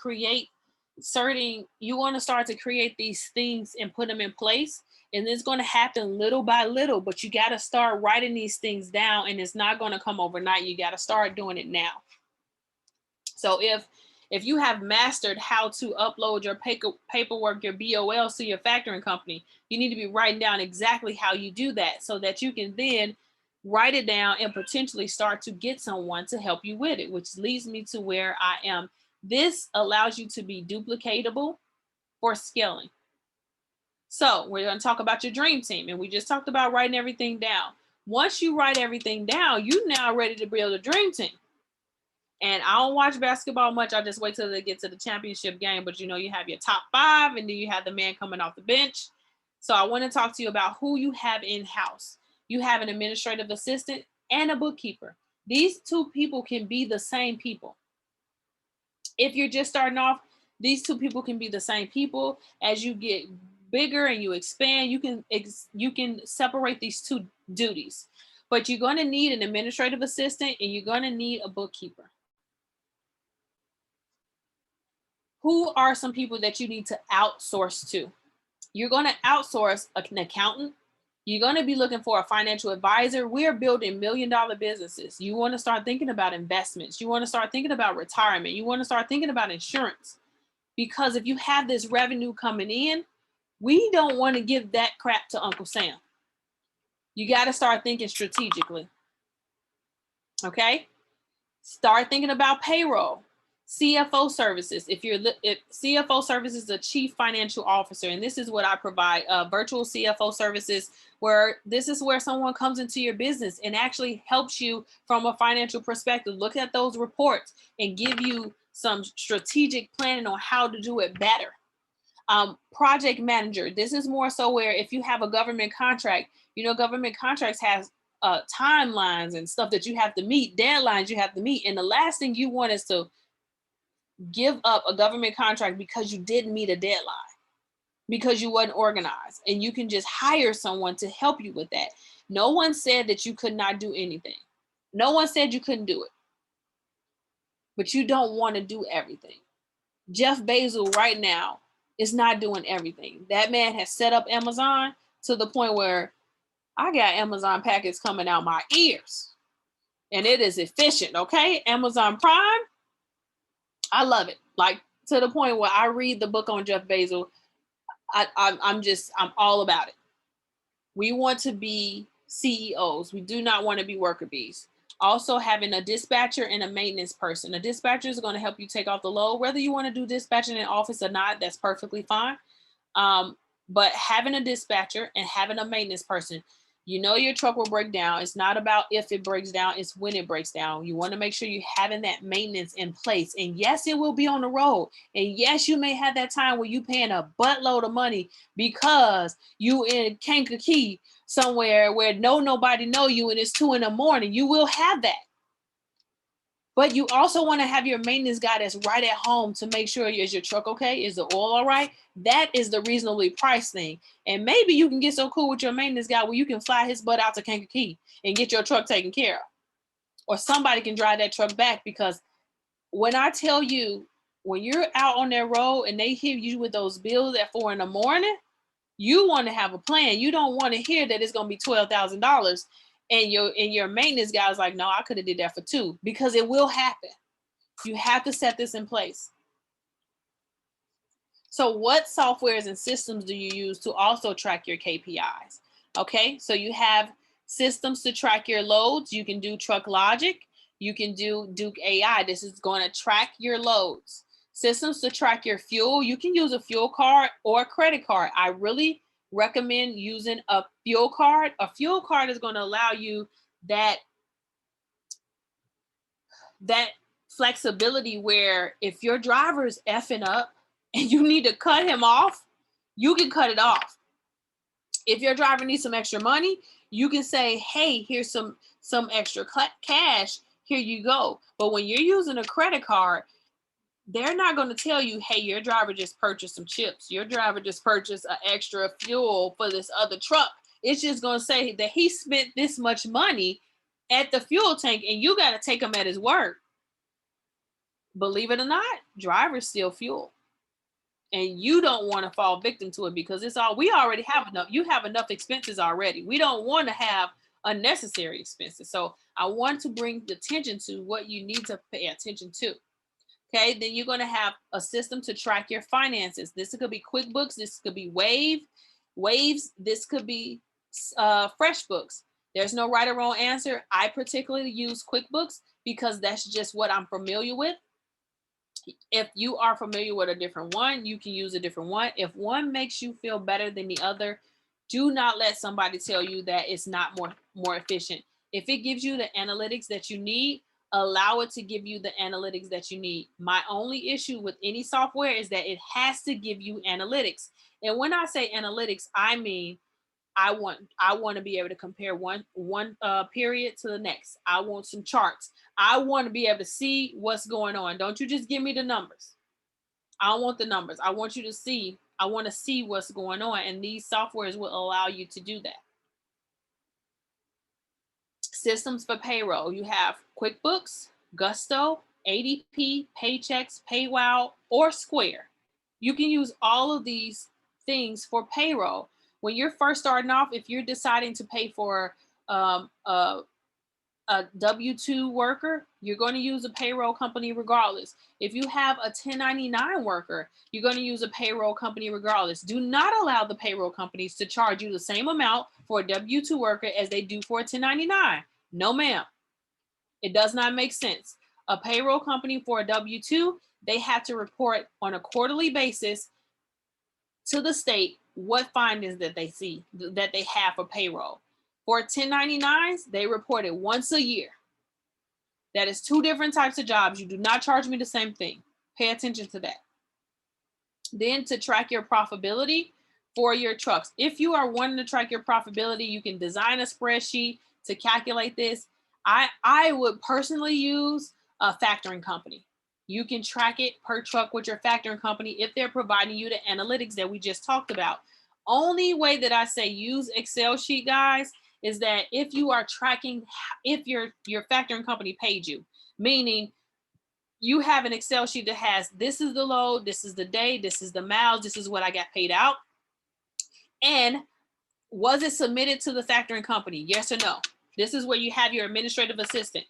you want to start to create these things and put them in place. And it's going to happen little by little, but you got to start writing these things down, and it's not going to come overnight. You got to start doing it now. So if you have mastered how to upload your paperwork, your BOLs to your factoring company, you need to be writing down exactly how you do that so that you can then write it down and potentially start to get someone to help you with it, which leads me to where I am. This allows you to be duplicatable for scaling. So we're going to talk about your dream team, and we just talked about writing everything down. Once you write everything down, you're now ready to build a dream team. And I don't watch basketball much. I just wait till they get to the championship game. But you know, you have your top 5 and then you have the man coming off the bench. So I want to talk to you about who you have in-house. You have an administrative assistant and a bookkeeper. These 2 people can be the same people. If you're just starting off, these 2 people can be the same people. As you get bigger and you expand, you can separate these 2 duties. But you're going to need an administrative assistant and you're going to need a bookkeeper. Who are some people that you need to outsource to? You're going to outsource an accountant. You're going to be looking for a financial advisor. We're building $1 million businesses. You want to start thinking about investments. You want to start thinking about retirement. You want to start thinking about insurance. Because if you have this revenue coming in, we don't want to give that crap to Uncle Sam. You got to start thinking strategically. Okay? Start thinking about payroll. CFO services. If CFO services is a chief financial officer, and this is what I provide, virtual CFO services, where this is where someone comes into your business and actually helps you from a financial perspective, look at those reports and give you some strategic planning on how to do it better. Project manager. This is more so where if you have a government contract, you know, government contracts has timelines and stuff that you have to meet, deadlines you have to meet. And the last thing you want is to give up a government contract because you didn't meet a deadline, because you wasn't organized, and you can just hire someone to help you with that. No one said that you could not do anything. No one said you couldn't do it, but you don't want to do everything. Jeff Bezos right now is not doing everything. That man has set up Amazon to the point where I got Amazon packets coming out my ears and it is efficient. Okay. Amazon Prime. I love it. Like to the point where I read the book on Jeff Bezos. I'm all about it. We want to be CEOs. We do not want to be worker bees. Also having a dispatcher and a maintenance person. A dispatcher is going to help you take off the load. Whether you want to do dispatching in office or not, that's perfectly fine. But having a dispatcher and having a maintenance person, you know your truck will break down. It's not about if it breaks down, it's when it breaks down. You want to make sure you're having that maintenance in place. And yes, it will be on the road. And yes, you may have that time where you're paying a buttload of money because you in Kankakee somewhere where nobody know you and it's 2 a.m. You will have that. But you also want to have your maintenance guy that's right at home to make sure, is your truck okay? Is the oil all right? That is the reasonably priced thing. And maybe you can get so cool with your maintenance guy where you can fly his butt out to Kankakee and get your truck taken care of. Or somebody can drive that truck back, because when I tell you, when you're out on that road and they hit you with those bills at 4 a.m, you want to have a plan. You don't want to hear that it's going to be $12,000 and your maintenance guy is like, no, I could have did that for 2, because it will happen. You have to set this in place. So what softwares and systems do you use to also track your KPIs? Okay, so you have systems to track your loads. You can do Truck Logic. You can do Duke AI. This is going to track your loads. Systems to track your fuel. You can use a fuel card or a credit card. I really recommend using a fuel card. A fuel card is going to allow you that flexibility where if your driver is effing up and you need to cut him off, you can cut it off. If your driver needs some extra money, you can say, hey, here's some extra cash. Here you go. But when you're using a credit card, they're not going to tell you, hey, your driver just purchased some chips. Your driver just purchased an extra fuel for this other truck. It's just going to say that he spent this much money at the fuel tank and you got to take him at his word. Believe it or not, drivers steal fuel. And you don't want to fall victim to it, because we already have enough. You have enough expenses already. We don't want to have unnecessary expenses. So I want to bring the attention to what you need to pay attention to. Okay, then you're going to have a system to track your finances. This could be QuickBooks. This could be Waves. This could be FreshBooks. There's no right or wrong answer. I particularly use QuickBooks because that's just what I'm familiar with. If you are familiar with a different one, you can use a different one. If one makes you feel better than the other, do not let somebody tell you that it's not more efficient. If it gives you the analytics that you need, Allow it to give you the analytics that you need. My only issue with any software is that it has to give you analytics. And when I say analytics, I mean I want to be able to compare one period to the next. I want some charts. I want to be able to see what's going on. Don't you just give me the numbers. I don't want the numbers. I want you to see. I want to see what's going on, and these softwares will allow you to do that. Systems for payroll. You have QuickBooks, Gusto, ADP, Paychex, PayWow, or Square. You can use all of these things for payroll. When you're first starting off, if you're deciding to pay for a W-2 worker, you're going to use a payroll company regardless. If you have a 1099 worker, you're going to use a payroll company regardless. Do not allow the payroll companies to charge you the same amount for a W-2 worker as they do for a 1099. No, ma'am. It does not make sense. A payroll company for a W-2, they have to report on a quarterly basis to the state what findings that they see that they have for payroll. For 1099s, they report it once a year. That is two different types of jobs. You do not charge me the same thing. Pay attention to that. Then to track your profitability for your trucks. If you are wanting to track your profitability, you can design a spreadsheet to calculate this. I would personally use a factoring company. You can track it per truck with your factoring company if they're providing you the analytics that we just talked about. Only way that I say use Excel sheet, guys, is that if you are tracking, if your factoring company paid you, meaning you have an Excel sheet that has, this is the load, this is the day, this is the miles, this is what I got paid out. And was it submitted to the factoring company? Yes or no? This is where you have your administrative assistant.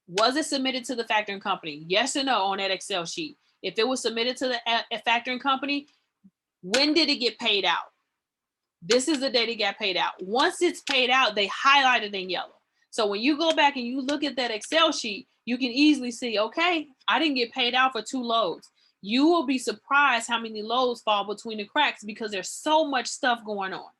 Was it submitted to the factoring company? Yes or no on that Excel sheet? If it was submitted to the factoring company, when did it get paid out? This is the date it got paid out. Once it's paid out, they highlight it in yellow. So when you go back and you look at that Excel sheet, you can easily see, okay, I didn't get paid out for 2 loads. You will be surprised how many loads fall between the cracks because there's so much stuff going on.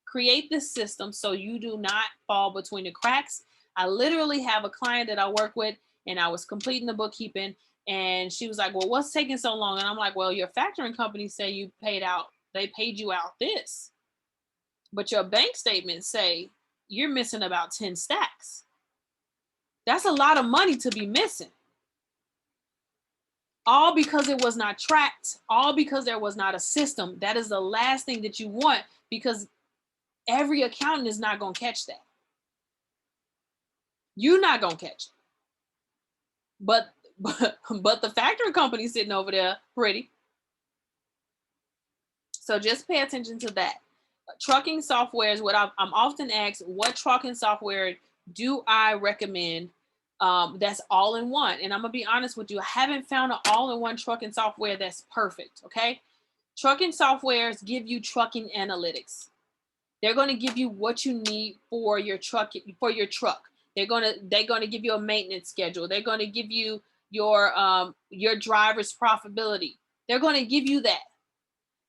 Create this system so you do not fall between the cracks. I literally have a client that I work with, and I was completing the bookkeeping, and she was like, well, what's taking so long? And I'm like, well, your factoring company say you paid out, they paid you out this. But your bank statements say you're missing about 10 stacks. That's a lot of money to be missing. All because it was not tracked, all because there was not a system. That is the last thing that you want, because every accountant is not going to catch that. You're not going to catch it. But the factoring company sitting over there pretty. So just pay attention to that. Trucking software is what I'm often asked, what trucking software do I recommend that's all in one? And I'm going to be honest with you, I haven't found an all-in-one trucking software that's perfect, okay? Trucking softwares give you trucking analytics. They're going to give you what you need for your truck. They're going to give you a maintenance schedule. They're going to give you your driver's profitability. They're going to give you that.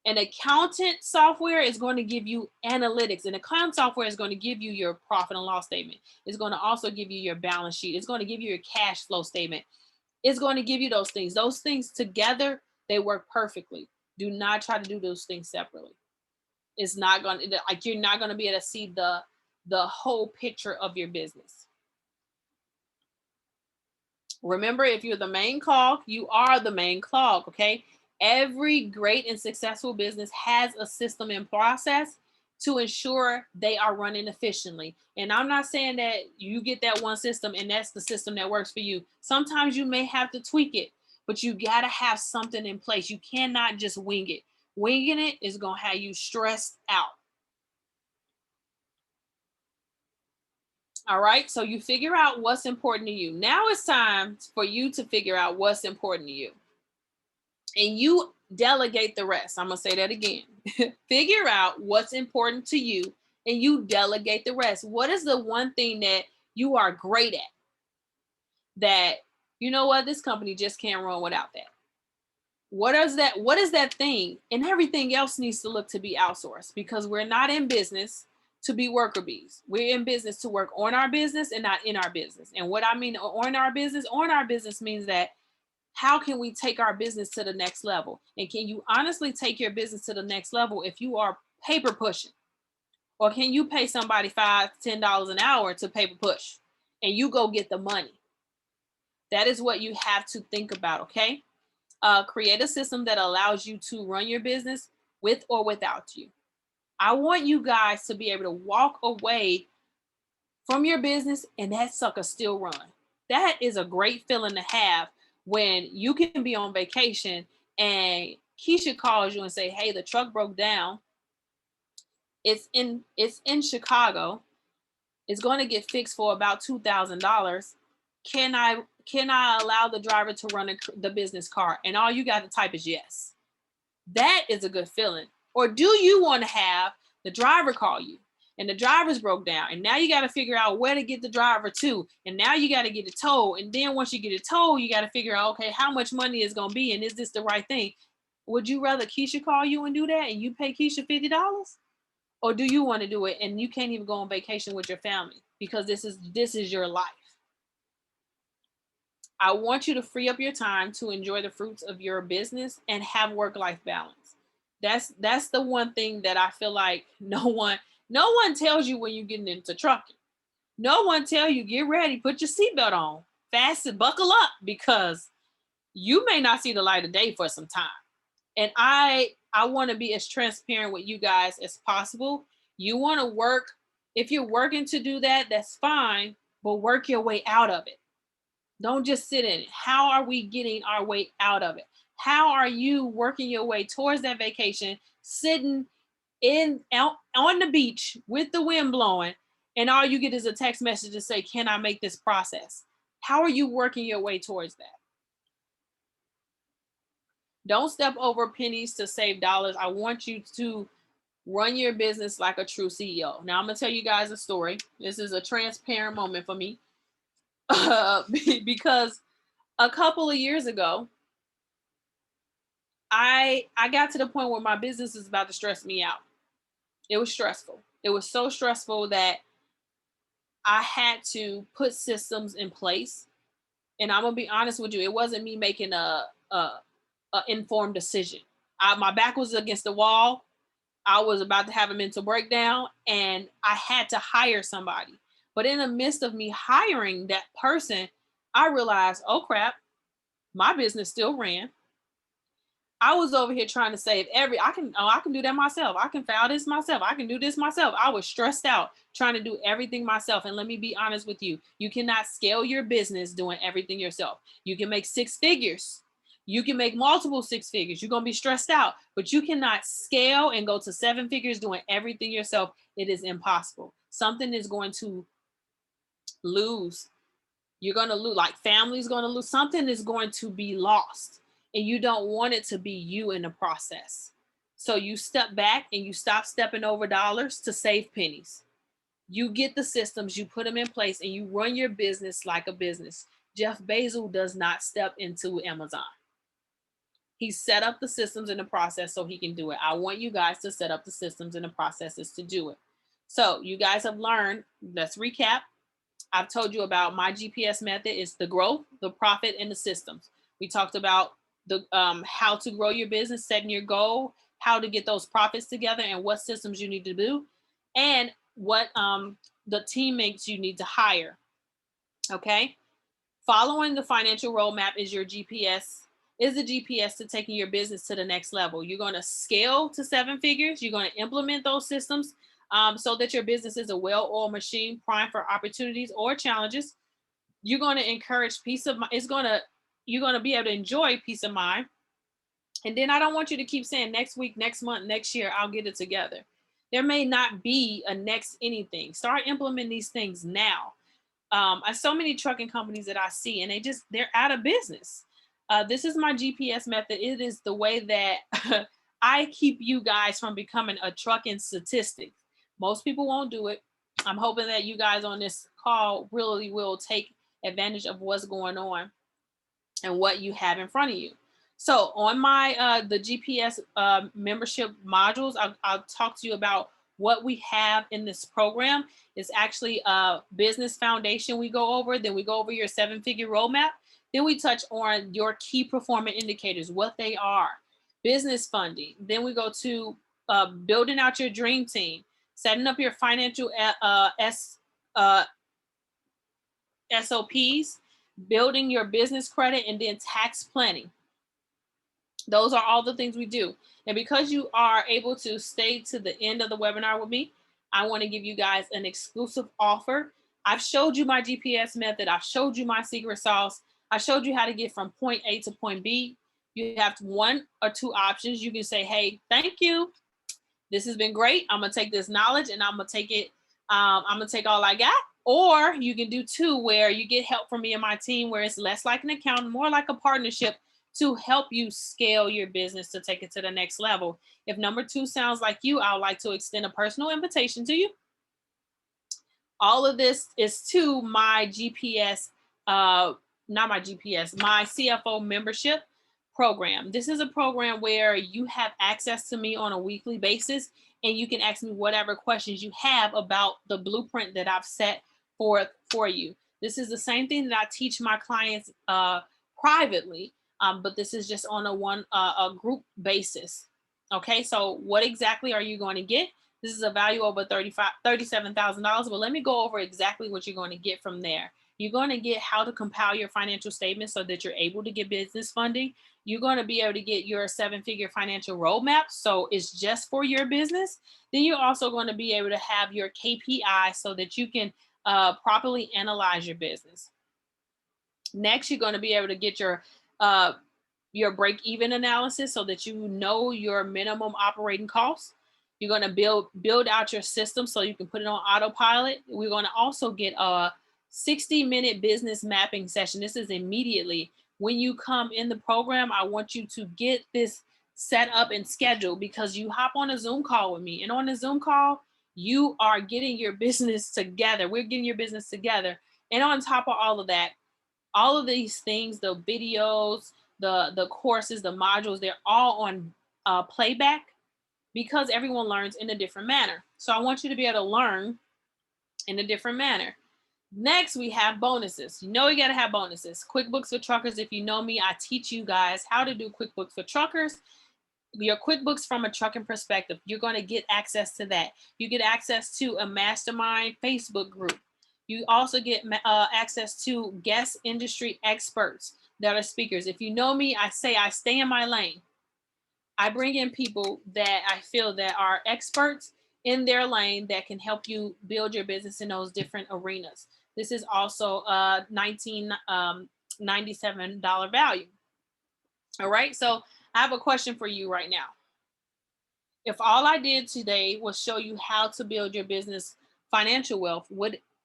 An accountant software is going to give you analytics. An accountant software is going to give you your profit and loss statement. It's going to also give you your balance sheet. It's going to give you your cash flow statement. It's going to give you those things. Those things together, they work perfectly. Do not try to do those things separately. It's not going to, like, you're not going to be able to see the whole picture of your business. Remember, if you're the main cog, you are the main clog, okay? Every great and successful business has a system and process to ensure they are running efficiently. And I'm not saying that you get that one system and that's the system that works for you. Sometimes you may have to tweak it, but you got to have something in place. You cannot just wing it. Winging it is going to have you stressed out. All right, so you figure out what's important to you. Now it's time for you to figure out what's important to you. And you delegate the rest. I'm going to say that again. Figure out what's important to you and you delegate the rest. What is the one thing that you are great at? That, you know what, this company just can't run without that. What is that thing? And everything else needs to look to be outsourced, because we're not in business to be worker bees. We're in business to work on our business and not in our business. And what I mean on our business means that how can we take our business to the next level? And can you honestly take your business to the next level if you are paper pushing? Or can you pay somebody $5, $10 an hour to paper push and you go get the money? That is what you have to think about, okay? Create a system that allows you to run your business with or without you. I want you guys to be able to walk away from your business and that sucker still run. That is a great feeling to have when you can be on vacation and Keisha calls you and say, hey, the truck broke down. It's in Chicago. It's going to get fixed for about $2,000. Can I allow the driver to run the business car? And all you got to type is yes. That is a good feeling. Or do you want to have the driver call you and the driver's broke down and now you got to figure out where to get the driver to, and now you got to get it towed, and then once you get it towed, you got to figure out, okay, how much money is going to be and is this the right thing? Would you rather Keisha call you and do that and you pay Keisha $50? Or do you want to do it and you can't even go on vacation with your family because this is your life? I want you to free up your time to enjoy the fruits of your business and have work-life balance. That's the one thing that I feel like no one tells you when you're getting into trucking. No one tell you, get ready, put your seatbelt on, fasten, buckle up, because you may not see the light of day for some time. And I want to be as transparent with you guys as possible. You want to work, if you're working to do that, that's fine, but work your way out of it. Don't just sit in it. How are we getting our way out of it? How are you working your way towards that vacation, sitting on the beach with the wind blowing, and all you get is a text message to say, can I make this process? How are you working your way towards that? Don't step over pennies to save dollars. I want you to run your business like a true CEO. Now I'm going to tell you guys a story. This is a transparent moment for me because a couple of years ago, I got to the point where my business is about to stress me out. It was stressful. It was so stressful that I had to put systems in place. And I'm going to be honest with you, it wasn't me making a informed decision. My back was against the wall. I was about to have a mental breakdown and I had to hire somebody. But in the midst of me hiring that person, I realized, oh crap, my business still ran. I was over here trying to save I can do that myself. I can file this myself. I can do this myself. I was stressed out trying to do everything myself. And let me be honest with you. You cannot scale your business doing everything yourself. You can make 6 figures. You can make multiple 6 figures. You're going to be stressed out, but you cannot scale and go to 7 figures doing everything yourself. It is impossible. Something is going to lose. You're going to lose, like family's going to lose. Something is going to be lost. And you don't want it to be you in the process. So you step back and you stop stepping over dollars to save pennies. You get the systems, you put them in place, and you run your business like a business. Jeff Bezos does not step into Amazon. He set up the systems in the process so he can do it. I want you guys to set up the systems and the processes to do it. So you guys have learned, let's recap. I've told you about my GPS method. It's the growth, the profit, and the systems. We talked about the how to grow your business, setting your goal, how to get those profits together, and what systems you need to do, and what the teammates you need to hire. Okay. Following the financial roadmap is your GPS, is the GPS to taking your business to the next level. You're going to scale to 7 figures. You're going to implement those systems so that your business is a well-oiled machine, primed for opportunities or challenges. You're going to encourage peace of mind. You're going to be able to enjoy peace of mind. And then I don't want you to keep saying next week, next month, next year, I'll get it together. There may not be a next anything. Start implementing these things now. So many trucking companies that I see, and they're out of business. This is my GPS method. It is the way that I keep you guys from becoming a trucking statistic. Most people won't do it. I'm hoping that you guys on this call really will take advantage of what's going on and what you have in front of you. So on my the GPS membership modules, I'll talk to you about what we have in this program is actually a business foundation we go over. Then we go over your 7-figure roadmap. Then we touch on your key performance indicators, what they are, business funding. Then we go to building out your dream team, setting up your financial SOPs, building your business credit, and then tax planning. Those are all the things we do. And because you are able to stay to the end of the webinar with me, I want to give you guys an exclusive offer. I've showed you my GPS method. I've showed you my secret sauce. I showed you how to get from point A to point B. You have one or two options. You can say, hey, thank you. This has been great. I'm going to take this knowledge and I'm going to take it. I'm going to take all I got. Or you can do two, where you get help from me and my team, where it's less like an accountant, more like a partnership to help you scale your business to take it to the next level. If number two sounds like you, I would like to extend a personal invitation to you. All of this is to my GPS, my CFO membership program. This is a program where you have access to me on a weekly basis, and you can ask me whatever questions you have about the blueprint that I've set for you. This is the same thing that I teach my clients privately, but this is just on a group basis. Okay, so what exactly are you going to get? This is a value over $37,000, but let me go over exactly what you're going to get from there. You're going to get how to compile your financial statements so that you're able to get business funding. You're going to be able to get your 7-figure financial roadmap, so it's just for your business. Then you're also going to be able to have your KPI so that you can properly analyze your business. Next, you're going to be able to get your break-even analysis so that you know your minimum operating costs. You're going to build out your system so you can put it on autopilot. We're going to also get a 60-minute business mapping session. This is immediately. When you come in the program, I want you to get this set up and scheduled, because you hop on a Zoom call with me. And on the Zoom call, you are getting your business together. We're getting your business together. And on top of all of that, all of these things, the videos, the courses, the modules, they're all on playback, because everyone learns in a different manner. So I want you to be able to learn in a different manner. Next, we have bonuses. You know you got to have bonuses. QuickBooks for Truckers. If you know me, I teach you guys how to do QuickBooks for Truckers. Your QuickBooks from a trucking perspective. You're going to get access to that. You get access to a mastermind Facebook group. You also get access to guest industry experts that are speakers. If you know me, I say I stay in my lane. I bring in people that I feel that are experts in their lane that can help you build your business in those different arenas. This is also a $1997 value. All right, so I have a question for you right now. If all I did today was show you how to build your business financial wealth,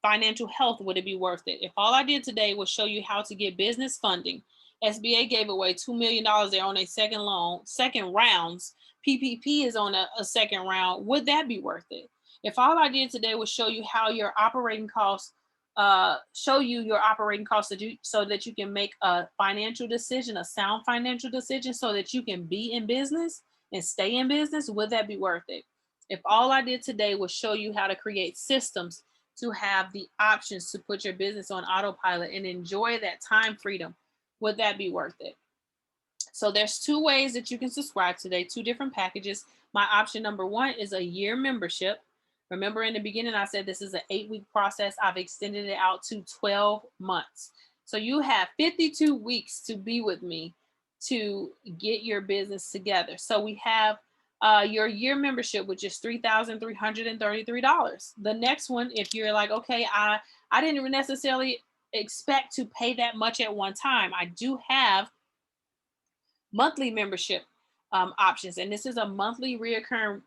financial health, would it be worth it? If all I did today was show you how to get business funding, SBA gave away $2 million. They're on a second rounds. PPP is on a second round. Would that be worth it? If all I did today was show you how your operating costs, so that you can make a financial decision, a sound financial decision, so that you can be in business and stay in business, would that be worth it? If all I did today was show you how to create systems to have the options to put your business on autopilot and enjoy that time freedom, would that be worth it? So there's two ways that you can subscribe today, two different packages. My option number one is a year membership. Remember in the beginning, I said this is an 8-week process. I've extended it out to 12 months. So you have 52 weeks to be with me to get your business together. So we have your year membership, which is $3,333. The next one, if you're like, okay, I didn't necessarily expect to pay that much at one time, I do have monthly membership options, and this is a monthly reoccurring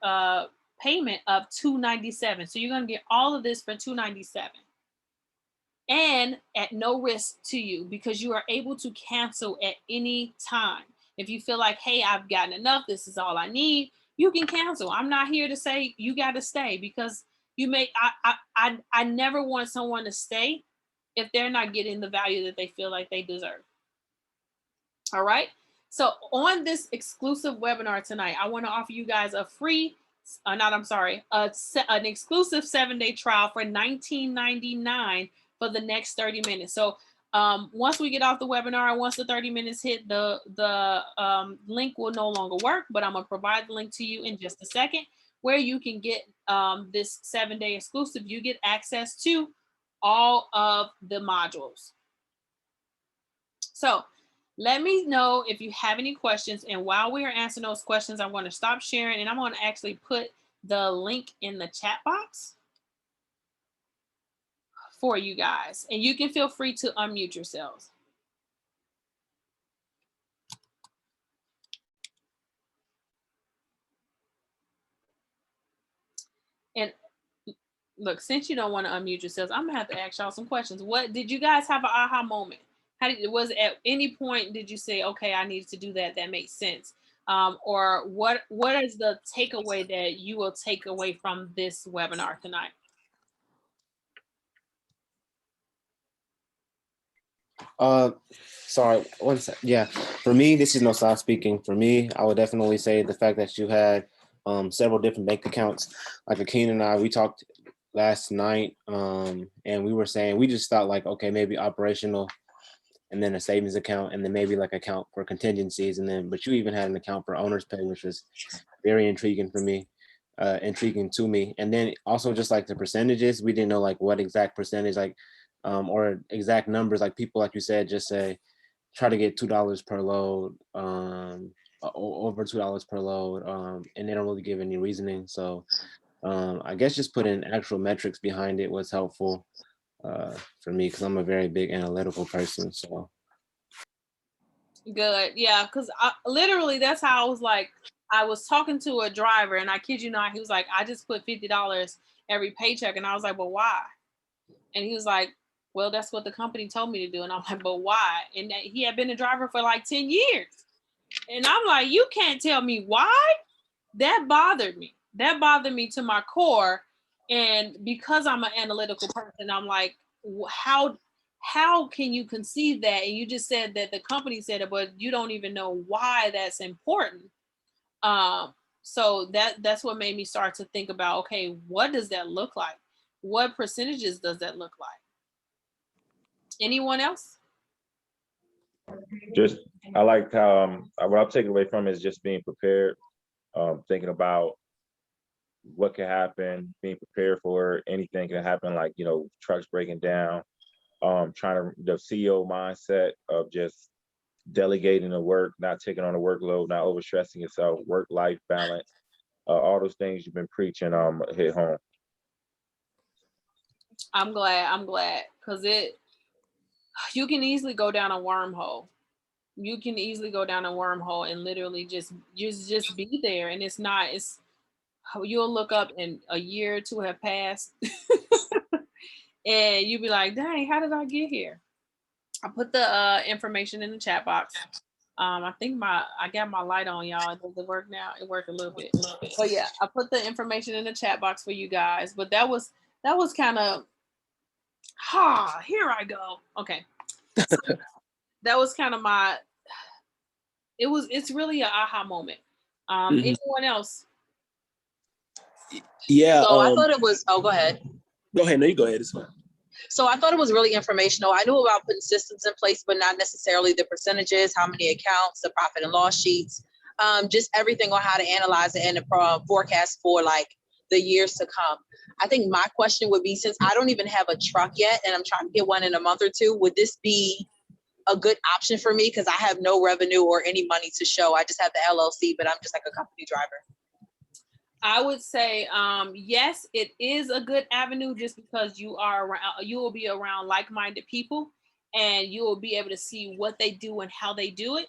payment of $297. So you're going to get all of this for $297, and at no risk to you, because you are able to cancel at any time. If you feel like, hey, I've gotten enough, this is all I need, you can cancel. I'm not here to say you got to stay, because I never want someone to stay if they're not getting the value that they feel like they deserve. All right. So on this exclusive webinar tonight, I want to offer you guys a free not, I'm sorry, an exclusive 7-day trial for $19.99 for the next 30 minutes. So once we get off the webinar, once the 30 minutes hit, the link will no longer work, but I'm gonna provide the link to you in just a second, where you can get this 7-day exclusive. You get access to all of the modules. So let me know if you have any questions. And while we are answering those questions, I'm going to stop sharing and I'm going to actually put the link in the chat box for you guys. And you can feel free to unmute yourselves. And look, since you don't want to unmute yourselves, I'm gonna have to ask y'all some questions. What did you guys have an aha moment? Was at any point did you say, okay, I needed to do that? That makes sense. Or what is the takeaway that you will take away from this webinar tonight? Sorry, one sec. Yeah, for me, this is Nosal speaking. For me, I would definitely say the fact that you had several different bank accounts. Like Akeem and I, we talked last night, and we were saying we just thought like, okay, maybe operational, and then a savings account, and then maybe like account for contingencies, and then but you even had an account for owner's pay, which was very intriguing for me, intriguing to me. And then also just like the percentages, we didn't know like what exact percentage, like or exact numbers. Like people, like you said, just say try to get $2 per load, over $2 per load, and they don't really give any reasoning. So I guess just putting actual metrics behind it was helpful for me, because I'm a very big analytical person. So good. Yeah, because literally that's how I was like, I was talking to a driver and I kid you not, he was like, I just put $50 every paycheck. And I was like, well, why? And he was like, well, that's what the company told me to do. And I'm like, but why? And he had been a driver for like 10 years. And I'm like, you can't tell me why? That bothered me. That bothered me to my core. And because I'm an analytical person, I'm like, how can you conceive that? And you just said that the company said it, but you don't even know why that's important. So that's what made me start to think about, okay, what does that look like? What percentages does that look like? Anyone else? Just, I liked how, what I'm taking away from it is just being prepared, thinking about what could happen, being prepared for anything can happen, like, you know, trucks breaking down, the CEO mindset of just delegating the work, not taking on the workload, not overstressing yourself, work-life balance, all those things you've been preaching, hit home. I'm glad, because you can easily go down a wormhole. You can easily go down a wormhole and literally just be there. And you'll look up and a year or two have passed and you'll be like, dang, how did I get here? I put the information in the chat box. I think I got my light on, y'all. Does it work now? It worked a little bit. But yeah, I put the information in the chat box for you guys. But that was kind of, here I go. Okay. So that was kind of it's really an aha moment. Anyone else? Yeah. So I thought it was, go ahead. Go ahead. No, you go ahead. It's fine. So I thought it was really informational. I knew about putting systems in place, but not necessarily the percentages, how many accounts, the profit and loss sheets, just everything on how to analyze it and the forecast for like the years to come. I think my question would be, since I don't even have a truck yet and I'm trying to get one in a month or two, would this be a good option for me? Because I have no revenue or any money to show. I just have the LLC, but I'm just like a company driver. I would say, yes, it is a good avenue, just because you will be around like-minded people and you will be able to see what they do and how they do it.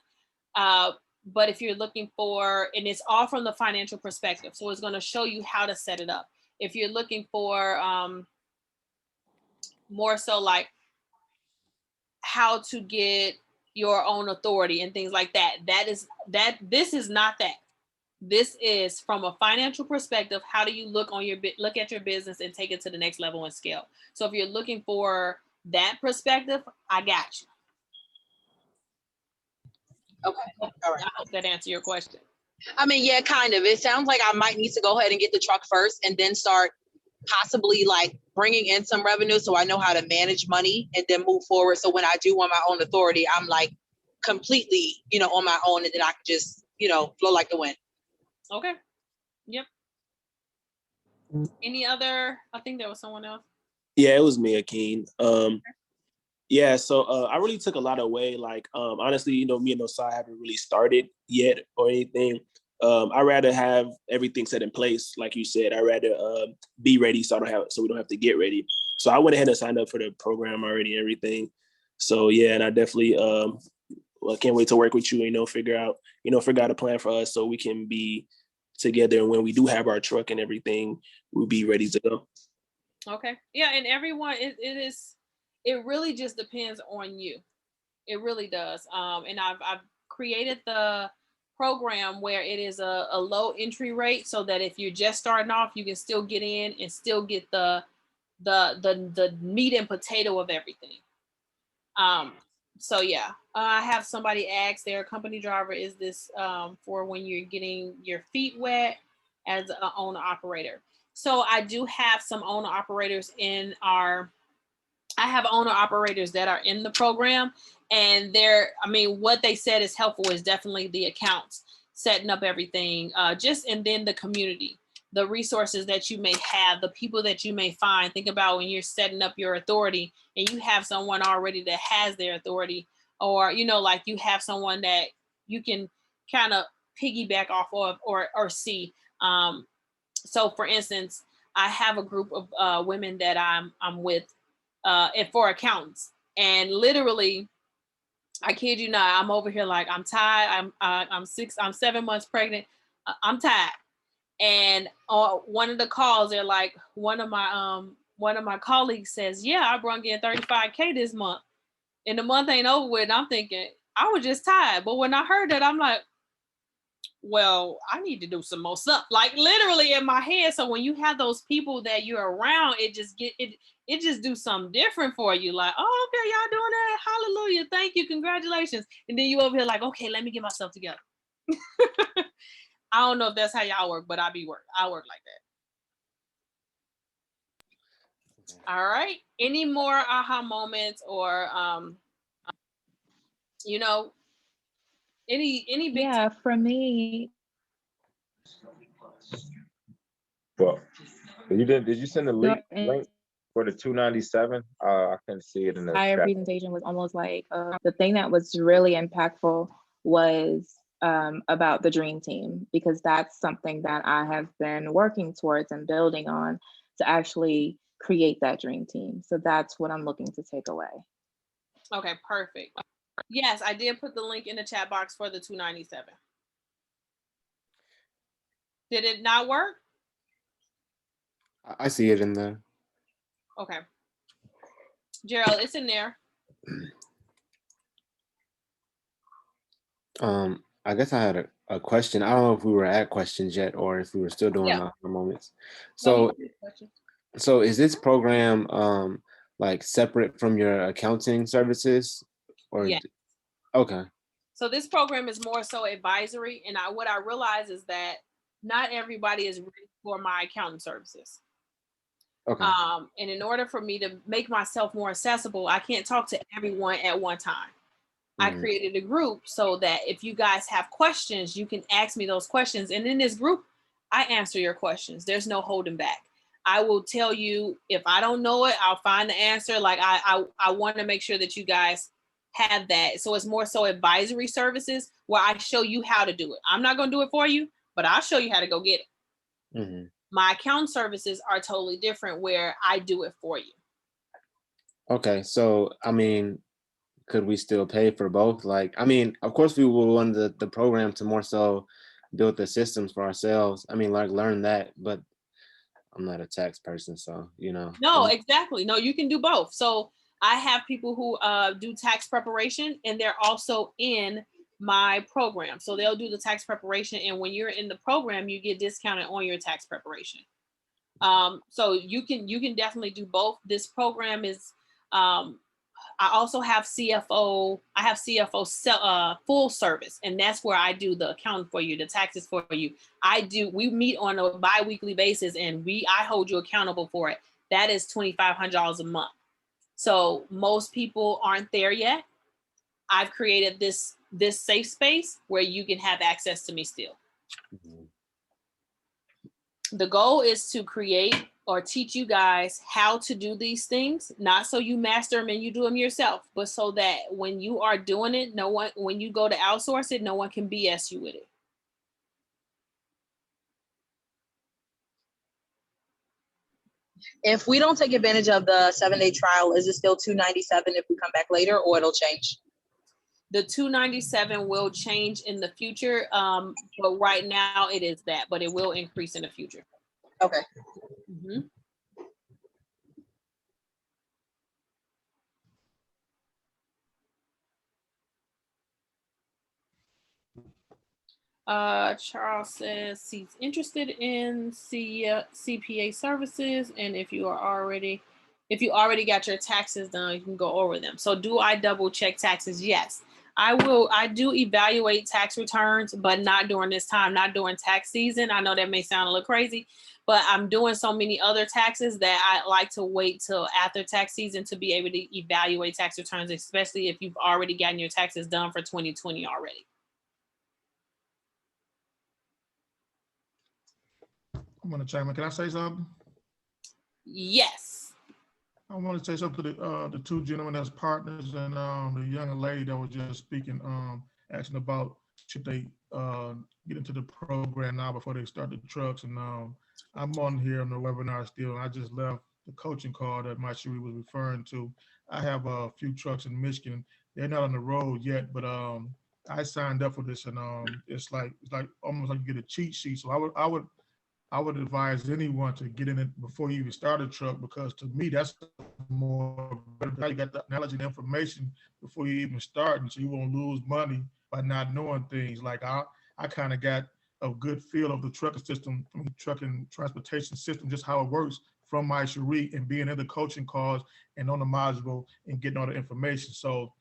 But if you're looking for, and it's all from the financial perspective, so it's going to show you how to set it up. If you're looking for more so like how to get your own authority and things like that, this is not that. This is from a financial perspective. How do you look at your business and take it to the next level and scale? So if you're looking for that perspective, I got you. Okay. All right. I hope that answered your question. I mean, yeah, kind of. It sounds like I might need to go ahead and get the truck first and then start possibly like bringing in some revenue so I know how to manage money and then move forward. So when I do want my own authority, I'm like completely, on my own, and then I can just, flow like the wind. Okay. Yep. Any other? I think there was someone else. Yeah, it was me, Akeem. Yeah, so I really took a lot away. Like, honestly, me and Osai haven't really started yet or anything. I rather have everything set in place, like you said. I rather be ready so we don't have to get ready. So I went ahead and signed up for the program already and everything. So yeah, and I definitely can't wait to work with you and figure out a plan for us so we can be together. And when we do have our truck and everything, we'll be ready to go. Okay. Yeah, and everyone, it really just depends on you. It really does. And I've created the program where it is a low entry rate so that if you're just starting off, you can still get in and still get the meat and potato of everything. So yeah, I have somebody ask their company driver, is this for when you're getting your feet wet as an owner operator? So I do have some owner operators I have owner operators that are in the program, and what they said is helpful is definitely the accounts, setting up everything, and then the community, the resources that you may have, the people that you may find. Think about when you're setting up your authority and you have someone already that has their authority, or, like you have someone that you can kind of piggyback off of or see. So for instance, I have a group of women that I'm with and for accountants, and literally, I kid you not, I'm over here like I'm tired. I'm 7 months pregnant. I'm tired. And one of the calls, they're like, one of my colleagues says, "Yeah, I brought in 35K this month, and the month ain't over with." And I'm thinking, I was just tired. But when I heard that, I'm like, well, I need to do some more stuff, like literally in my head. So when you have those people that you're around, it just do something different for you. Like, oh, okay, y'all doing that. Hallelujah. Thank you. Congratulations. And then you over here like, okay, let me get myself together. I don't know if that's how y'all work, but I work like that. All right. Any more aha moments or any big Yeah, for me, Well, did you send the link the for the 297? I couldn't see it in the entire chat. presentation was almost like the thing that was really impactful was about the dream team, because that's something that I have been working towards and building on to actually create that dream team. So that's what I'm looking to take away. Okay, perfect. Yes, I did put the link in the chat box for the 297. Did it not work? I see it in there. Okay. Gerald, it's in there. I guess I had a question. I don't know if we were at questions yet or if we were still doing aha moments. So is this program like separate from your accounting services? Or yeah. Okay. So this program is more so advisory, and what I realize is that not everybody is ready for my accounting services. Okay. And in order for me to make myself more accessible, I can't talk to everyone at one time. I created a group so that if you guys have questions, you can ask me those questions. And in this group, I answer your questions. There's no holding back. I will tell you if I don't know it, I'll find the answer. Like I want to make sure that you guys have that. So it's more so advisory services where I show you how to do it. I'm not going to do it for you, but I'll show you how to go get it. Mm-hmm. My account services are totally different where I do it for you. Okay. So, I mean, could we still pay for both? Like, I mean, of course we will want the program to more so build the systems for ourselves. I mean, like learn that, but I'm not a tax person, so, No, exactly. No, you can do both. So I have people who do tax preparation, and they're also in my program. So they'll do the tax preparation, and when you're in the program, you get discounted on your tax preparation. So you can definitely do both. This program is I also have CFO. I have CFO full service, and that's where I do the accounting for you, the taxes for you. We meet on a bi-weekly basis, and I hold you accountable for it. That is $2,500 a month. So most people aren't there yet. I've created this safe space where you can have access to me still. Mm-hmm. The goal is to create or teach you guys how to do these things, not so you master them and you do them yourself, but so that when you are doing it, when you go to outsource it, no one can BS you with it. If we don't take advantage of the 7-day trial, is it still $297 if we come back later, or it'll change? The $297 will change in the future, but right now it is that, but it will increase in the future. Okay. Mm-hmm. Charles says he's interested in CPA services, and if you already got your taxes done, you can go over them. So do I double check taxes? Yes, I will. I do evaluate tax returns, but not during this time, not during tax season. I know that may sound a little crazy, but I'm doing so many other taxes that I like to wait till after tax season to be able to evaluate tax returns, especially if you've already gotten your taxes done for 2020 already. I'm gonna chime in. Can I say something? Yes. I want to say something to the two gentlemen as partners and the young lady that was just speaking, asking about should they get into the program now before they start the trucks. And I'm on here on the webinar still, and I just left the coaching call that Mysherri was referring to. I have a few trucks in Michigan. They're not on the road yet, but I signed up for this, and it's like almost like you get a cheat sheet. So I would advise anyone to get in it before you even start a truck, because to me, that's more better. Now you got the knowledge and information before you even start, and so you won't lose money by not knowing things. Like I kind of got a good feel of the trucking system, trucking transportation system, just how it works from Mysherri and being in the coaching calls and on the module and getting all the information. So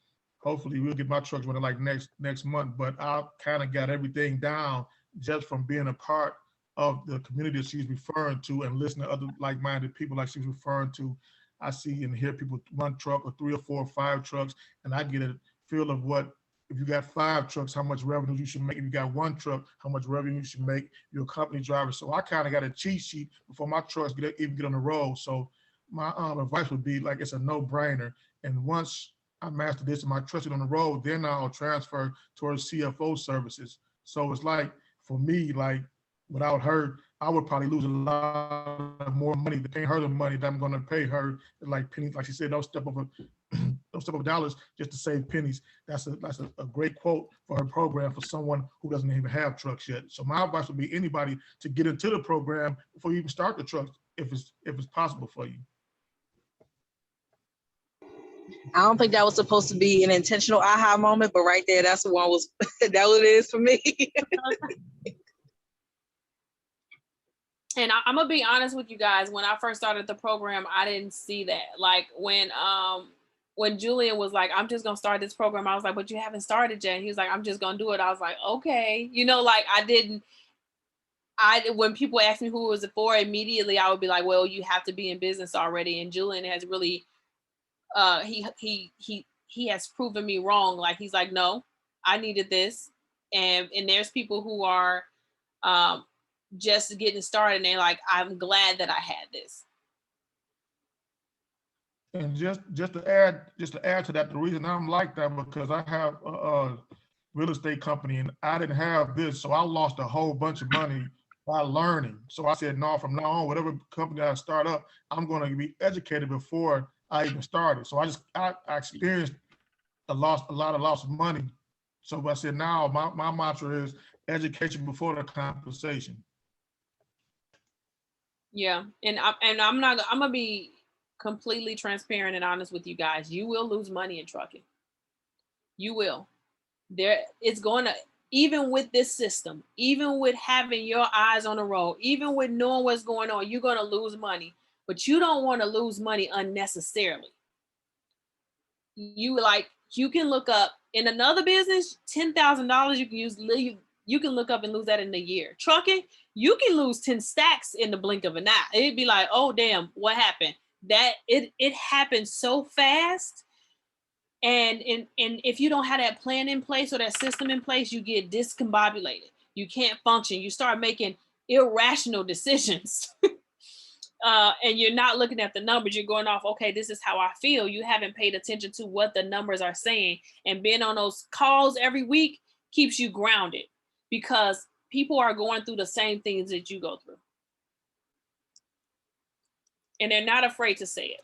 hopefully we'll get my trucks running like next month, but I kind of got everything down just from being a part of the community that she's referring to and listen to other like-minded people like she's referring to. I see and hear people one truck or 3 or 4 or 5 trucks, and I get a feel of what, if you got 5 trucks, how much revenue you should make. If you got 1 truck, how much revenue you should make. You're a company driver. So I kind of got a cheat sheet before my trucks even get on the road. So my advice would be like, it's a no-brainer. And once I master this and my trucks get on the road, then I'll transfer towards CFO services. So it's like, for me, like, without her, I would probably lose a lot more money to pay her the money that I'm going to pay her. Like pennies, like she said, don't step over dollars just to save pennies. That's a great quote for her program for someone who doesn't even have trucks yet. So my advice would be anybody to get into the program before you even start the trucks, if it's possible for you. I don't think that was supposed to be an intentional aha moment, but right there, that's what was that what it is for me. And I'm gonna be honest with you guys. When I first started the program, I didn't see that. Like when Julian was like, "I'm just gonna start this program," I was like, "But you haven't started yet." And he was like, "I'm just gonna do it." I was like, "Okay," like when people ask me who it was for, immediately I would be like, "Well, you have to be in business already." And Julian has really, he has proven me wrong. Like he's like, "No, I needed this," and there's people who are, just getting started, and they're like, I'm glad that I had this. And just to add to that, the reason I'm like that, because I have a real estate company and I didn't have this, so I lost a whole bunch of money by learning. So I said, no, from now on, whatever company I start up, I'm going to be educated before I even started. So I experienced a lot of loss of money. So I said, now my mantra is education before the compensation. Yeah, and I'm gonna be completely transparent and honest with you guys. You will lose money in trucking. You will. It's gonna, even with this system, even with having your eyes on the road, even with knowing what's going on, you're gonna lose money. But you don't want to lose money unnecessarily. you can look up in another business, $10,000 you can use, you can look up and lose that in a year. Trucking, you can lose 10 stacks in the blink of an eye. It'd be like, oh damn, what happened? That it happens so fast. And if you don't have that plan in place or that system in place, you get discombobulated. You can't function. You start making irrational decisions. And you're not looking at the numbers. You're going off, okay, this is how I feel. You haven't paid attention to what the numbers are saying. And being on those calls every week keeps you grounded, because people are going through the same things that you go through. And they're not afraid to say it.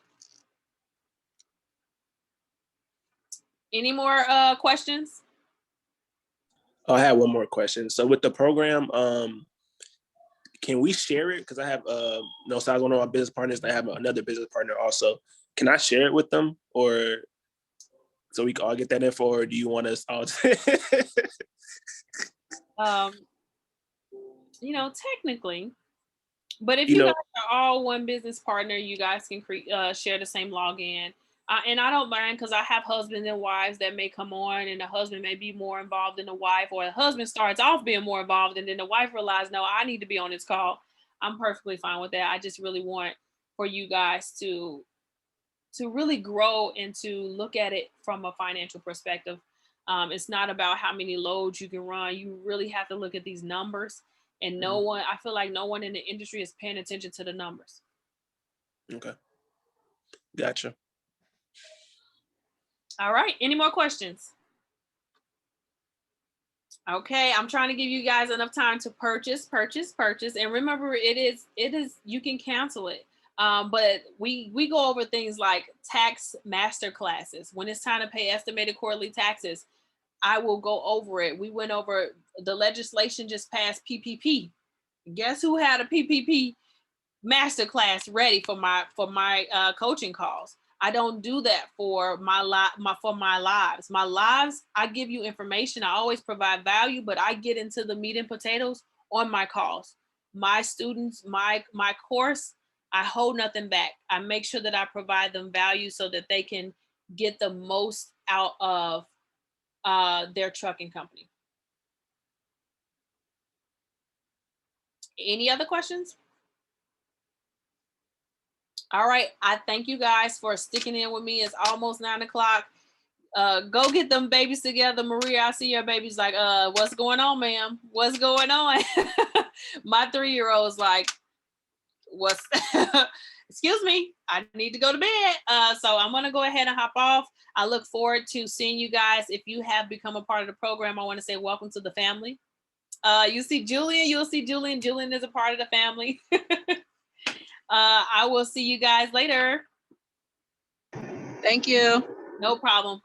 Any more questions? I have one more question. So with the program, can we share it? Because I have no, so I was one of my business partners. I have another business partner also. Can I share it with them, or so we can all get that info, or do you want us all Technically, but if you guys are all one business partner, you guys can share the same login. And I don't mind, because I have husbands and wives that may come on, and the husband may be more involved than the wife, or the husband starts off being more involved and then the wife realizes, no, I need to be on this call. I'm perfectly fine with that. I just really want for you guys to really grow and to look at it from a financial perspective. It's not about how many loads you can run. You really have to look at these numbers, and I feel like no one in the industry is paying attention to the numbers. Okay. Gotcha. All right. Any more questions? Okay. I'm trying to give you guys enough time to purchase. And remember, it is, you can cancel it. But we go over things like tax master classes. When it's time to pay estimated quarterly taxes, I will go over it. We went over the legislation just passed PPP. Guess who had a PPP masterclass ready for my coaching calls? I don't do that for my lives. My lives, I give you information. I always provide value, but I get into the meat and potatoes on my calls. My students, my course, I hold nothing back. I make sure that I provide them value so that they can get the most out of their trucking company. Any other questions? All right. I thank you guys for sticking in with me. It's almost 9 o'clock. Go get them babies together. Maria, I see your baby's like, what's going on, ma'am? What's going on? My 3-year-old's like, what's, excuse me, I need to go to bed. So I'm going to go ahead and hop off. I look forward to seeing you guys. If you have become a part of the program, I want to say welcome to the family. You see Julian, you'll see Julian. Julian is a part of the family. I will see you guys later. Thank you. No problem.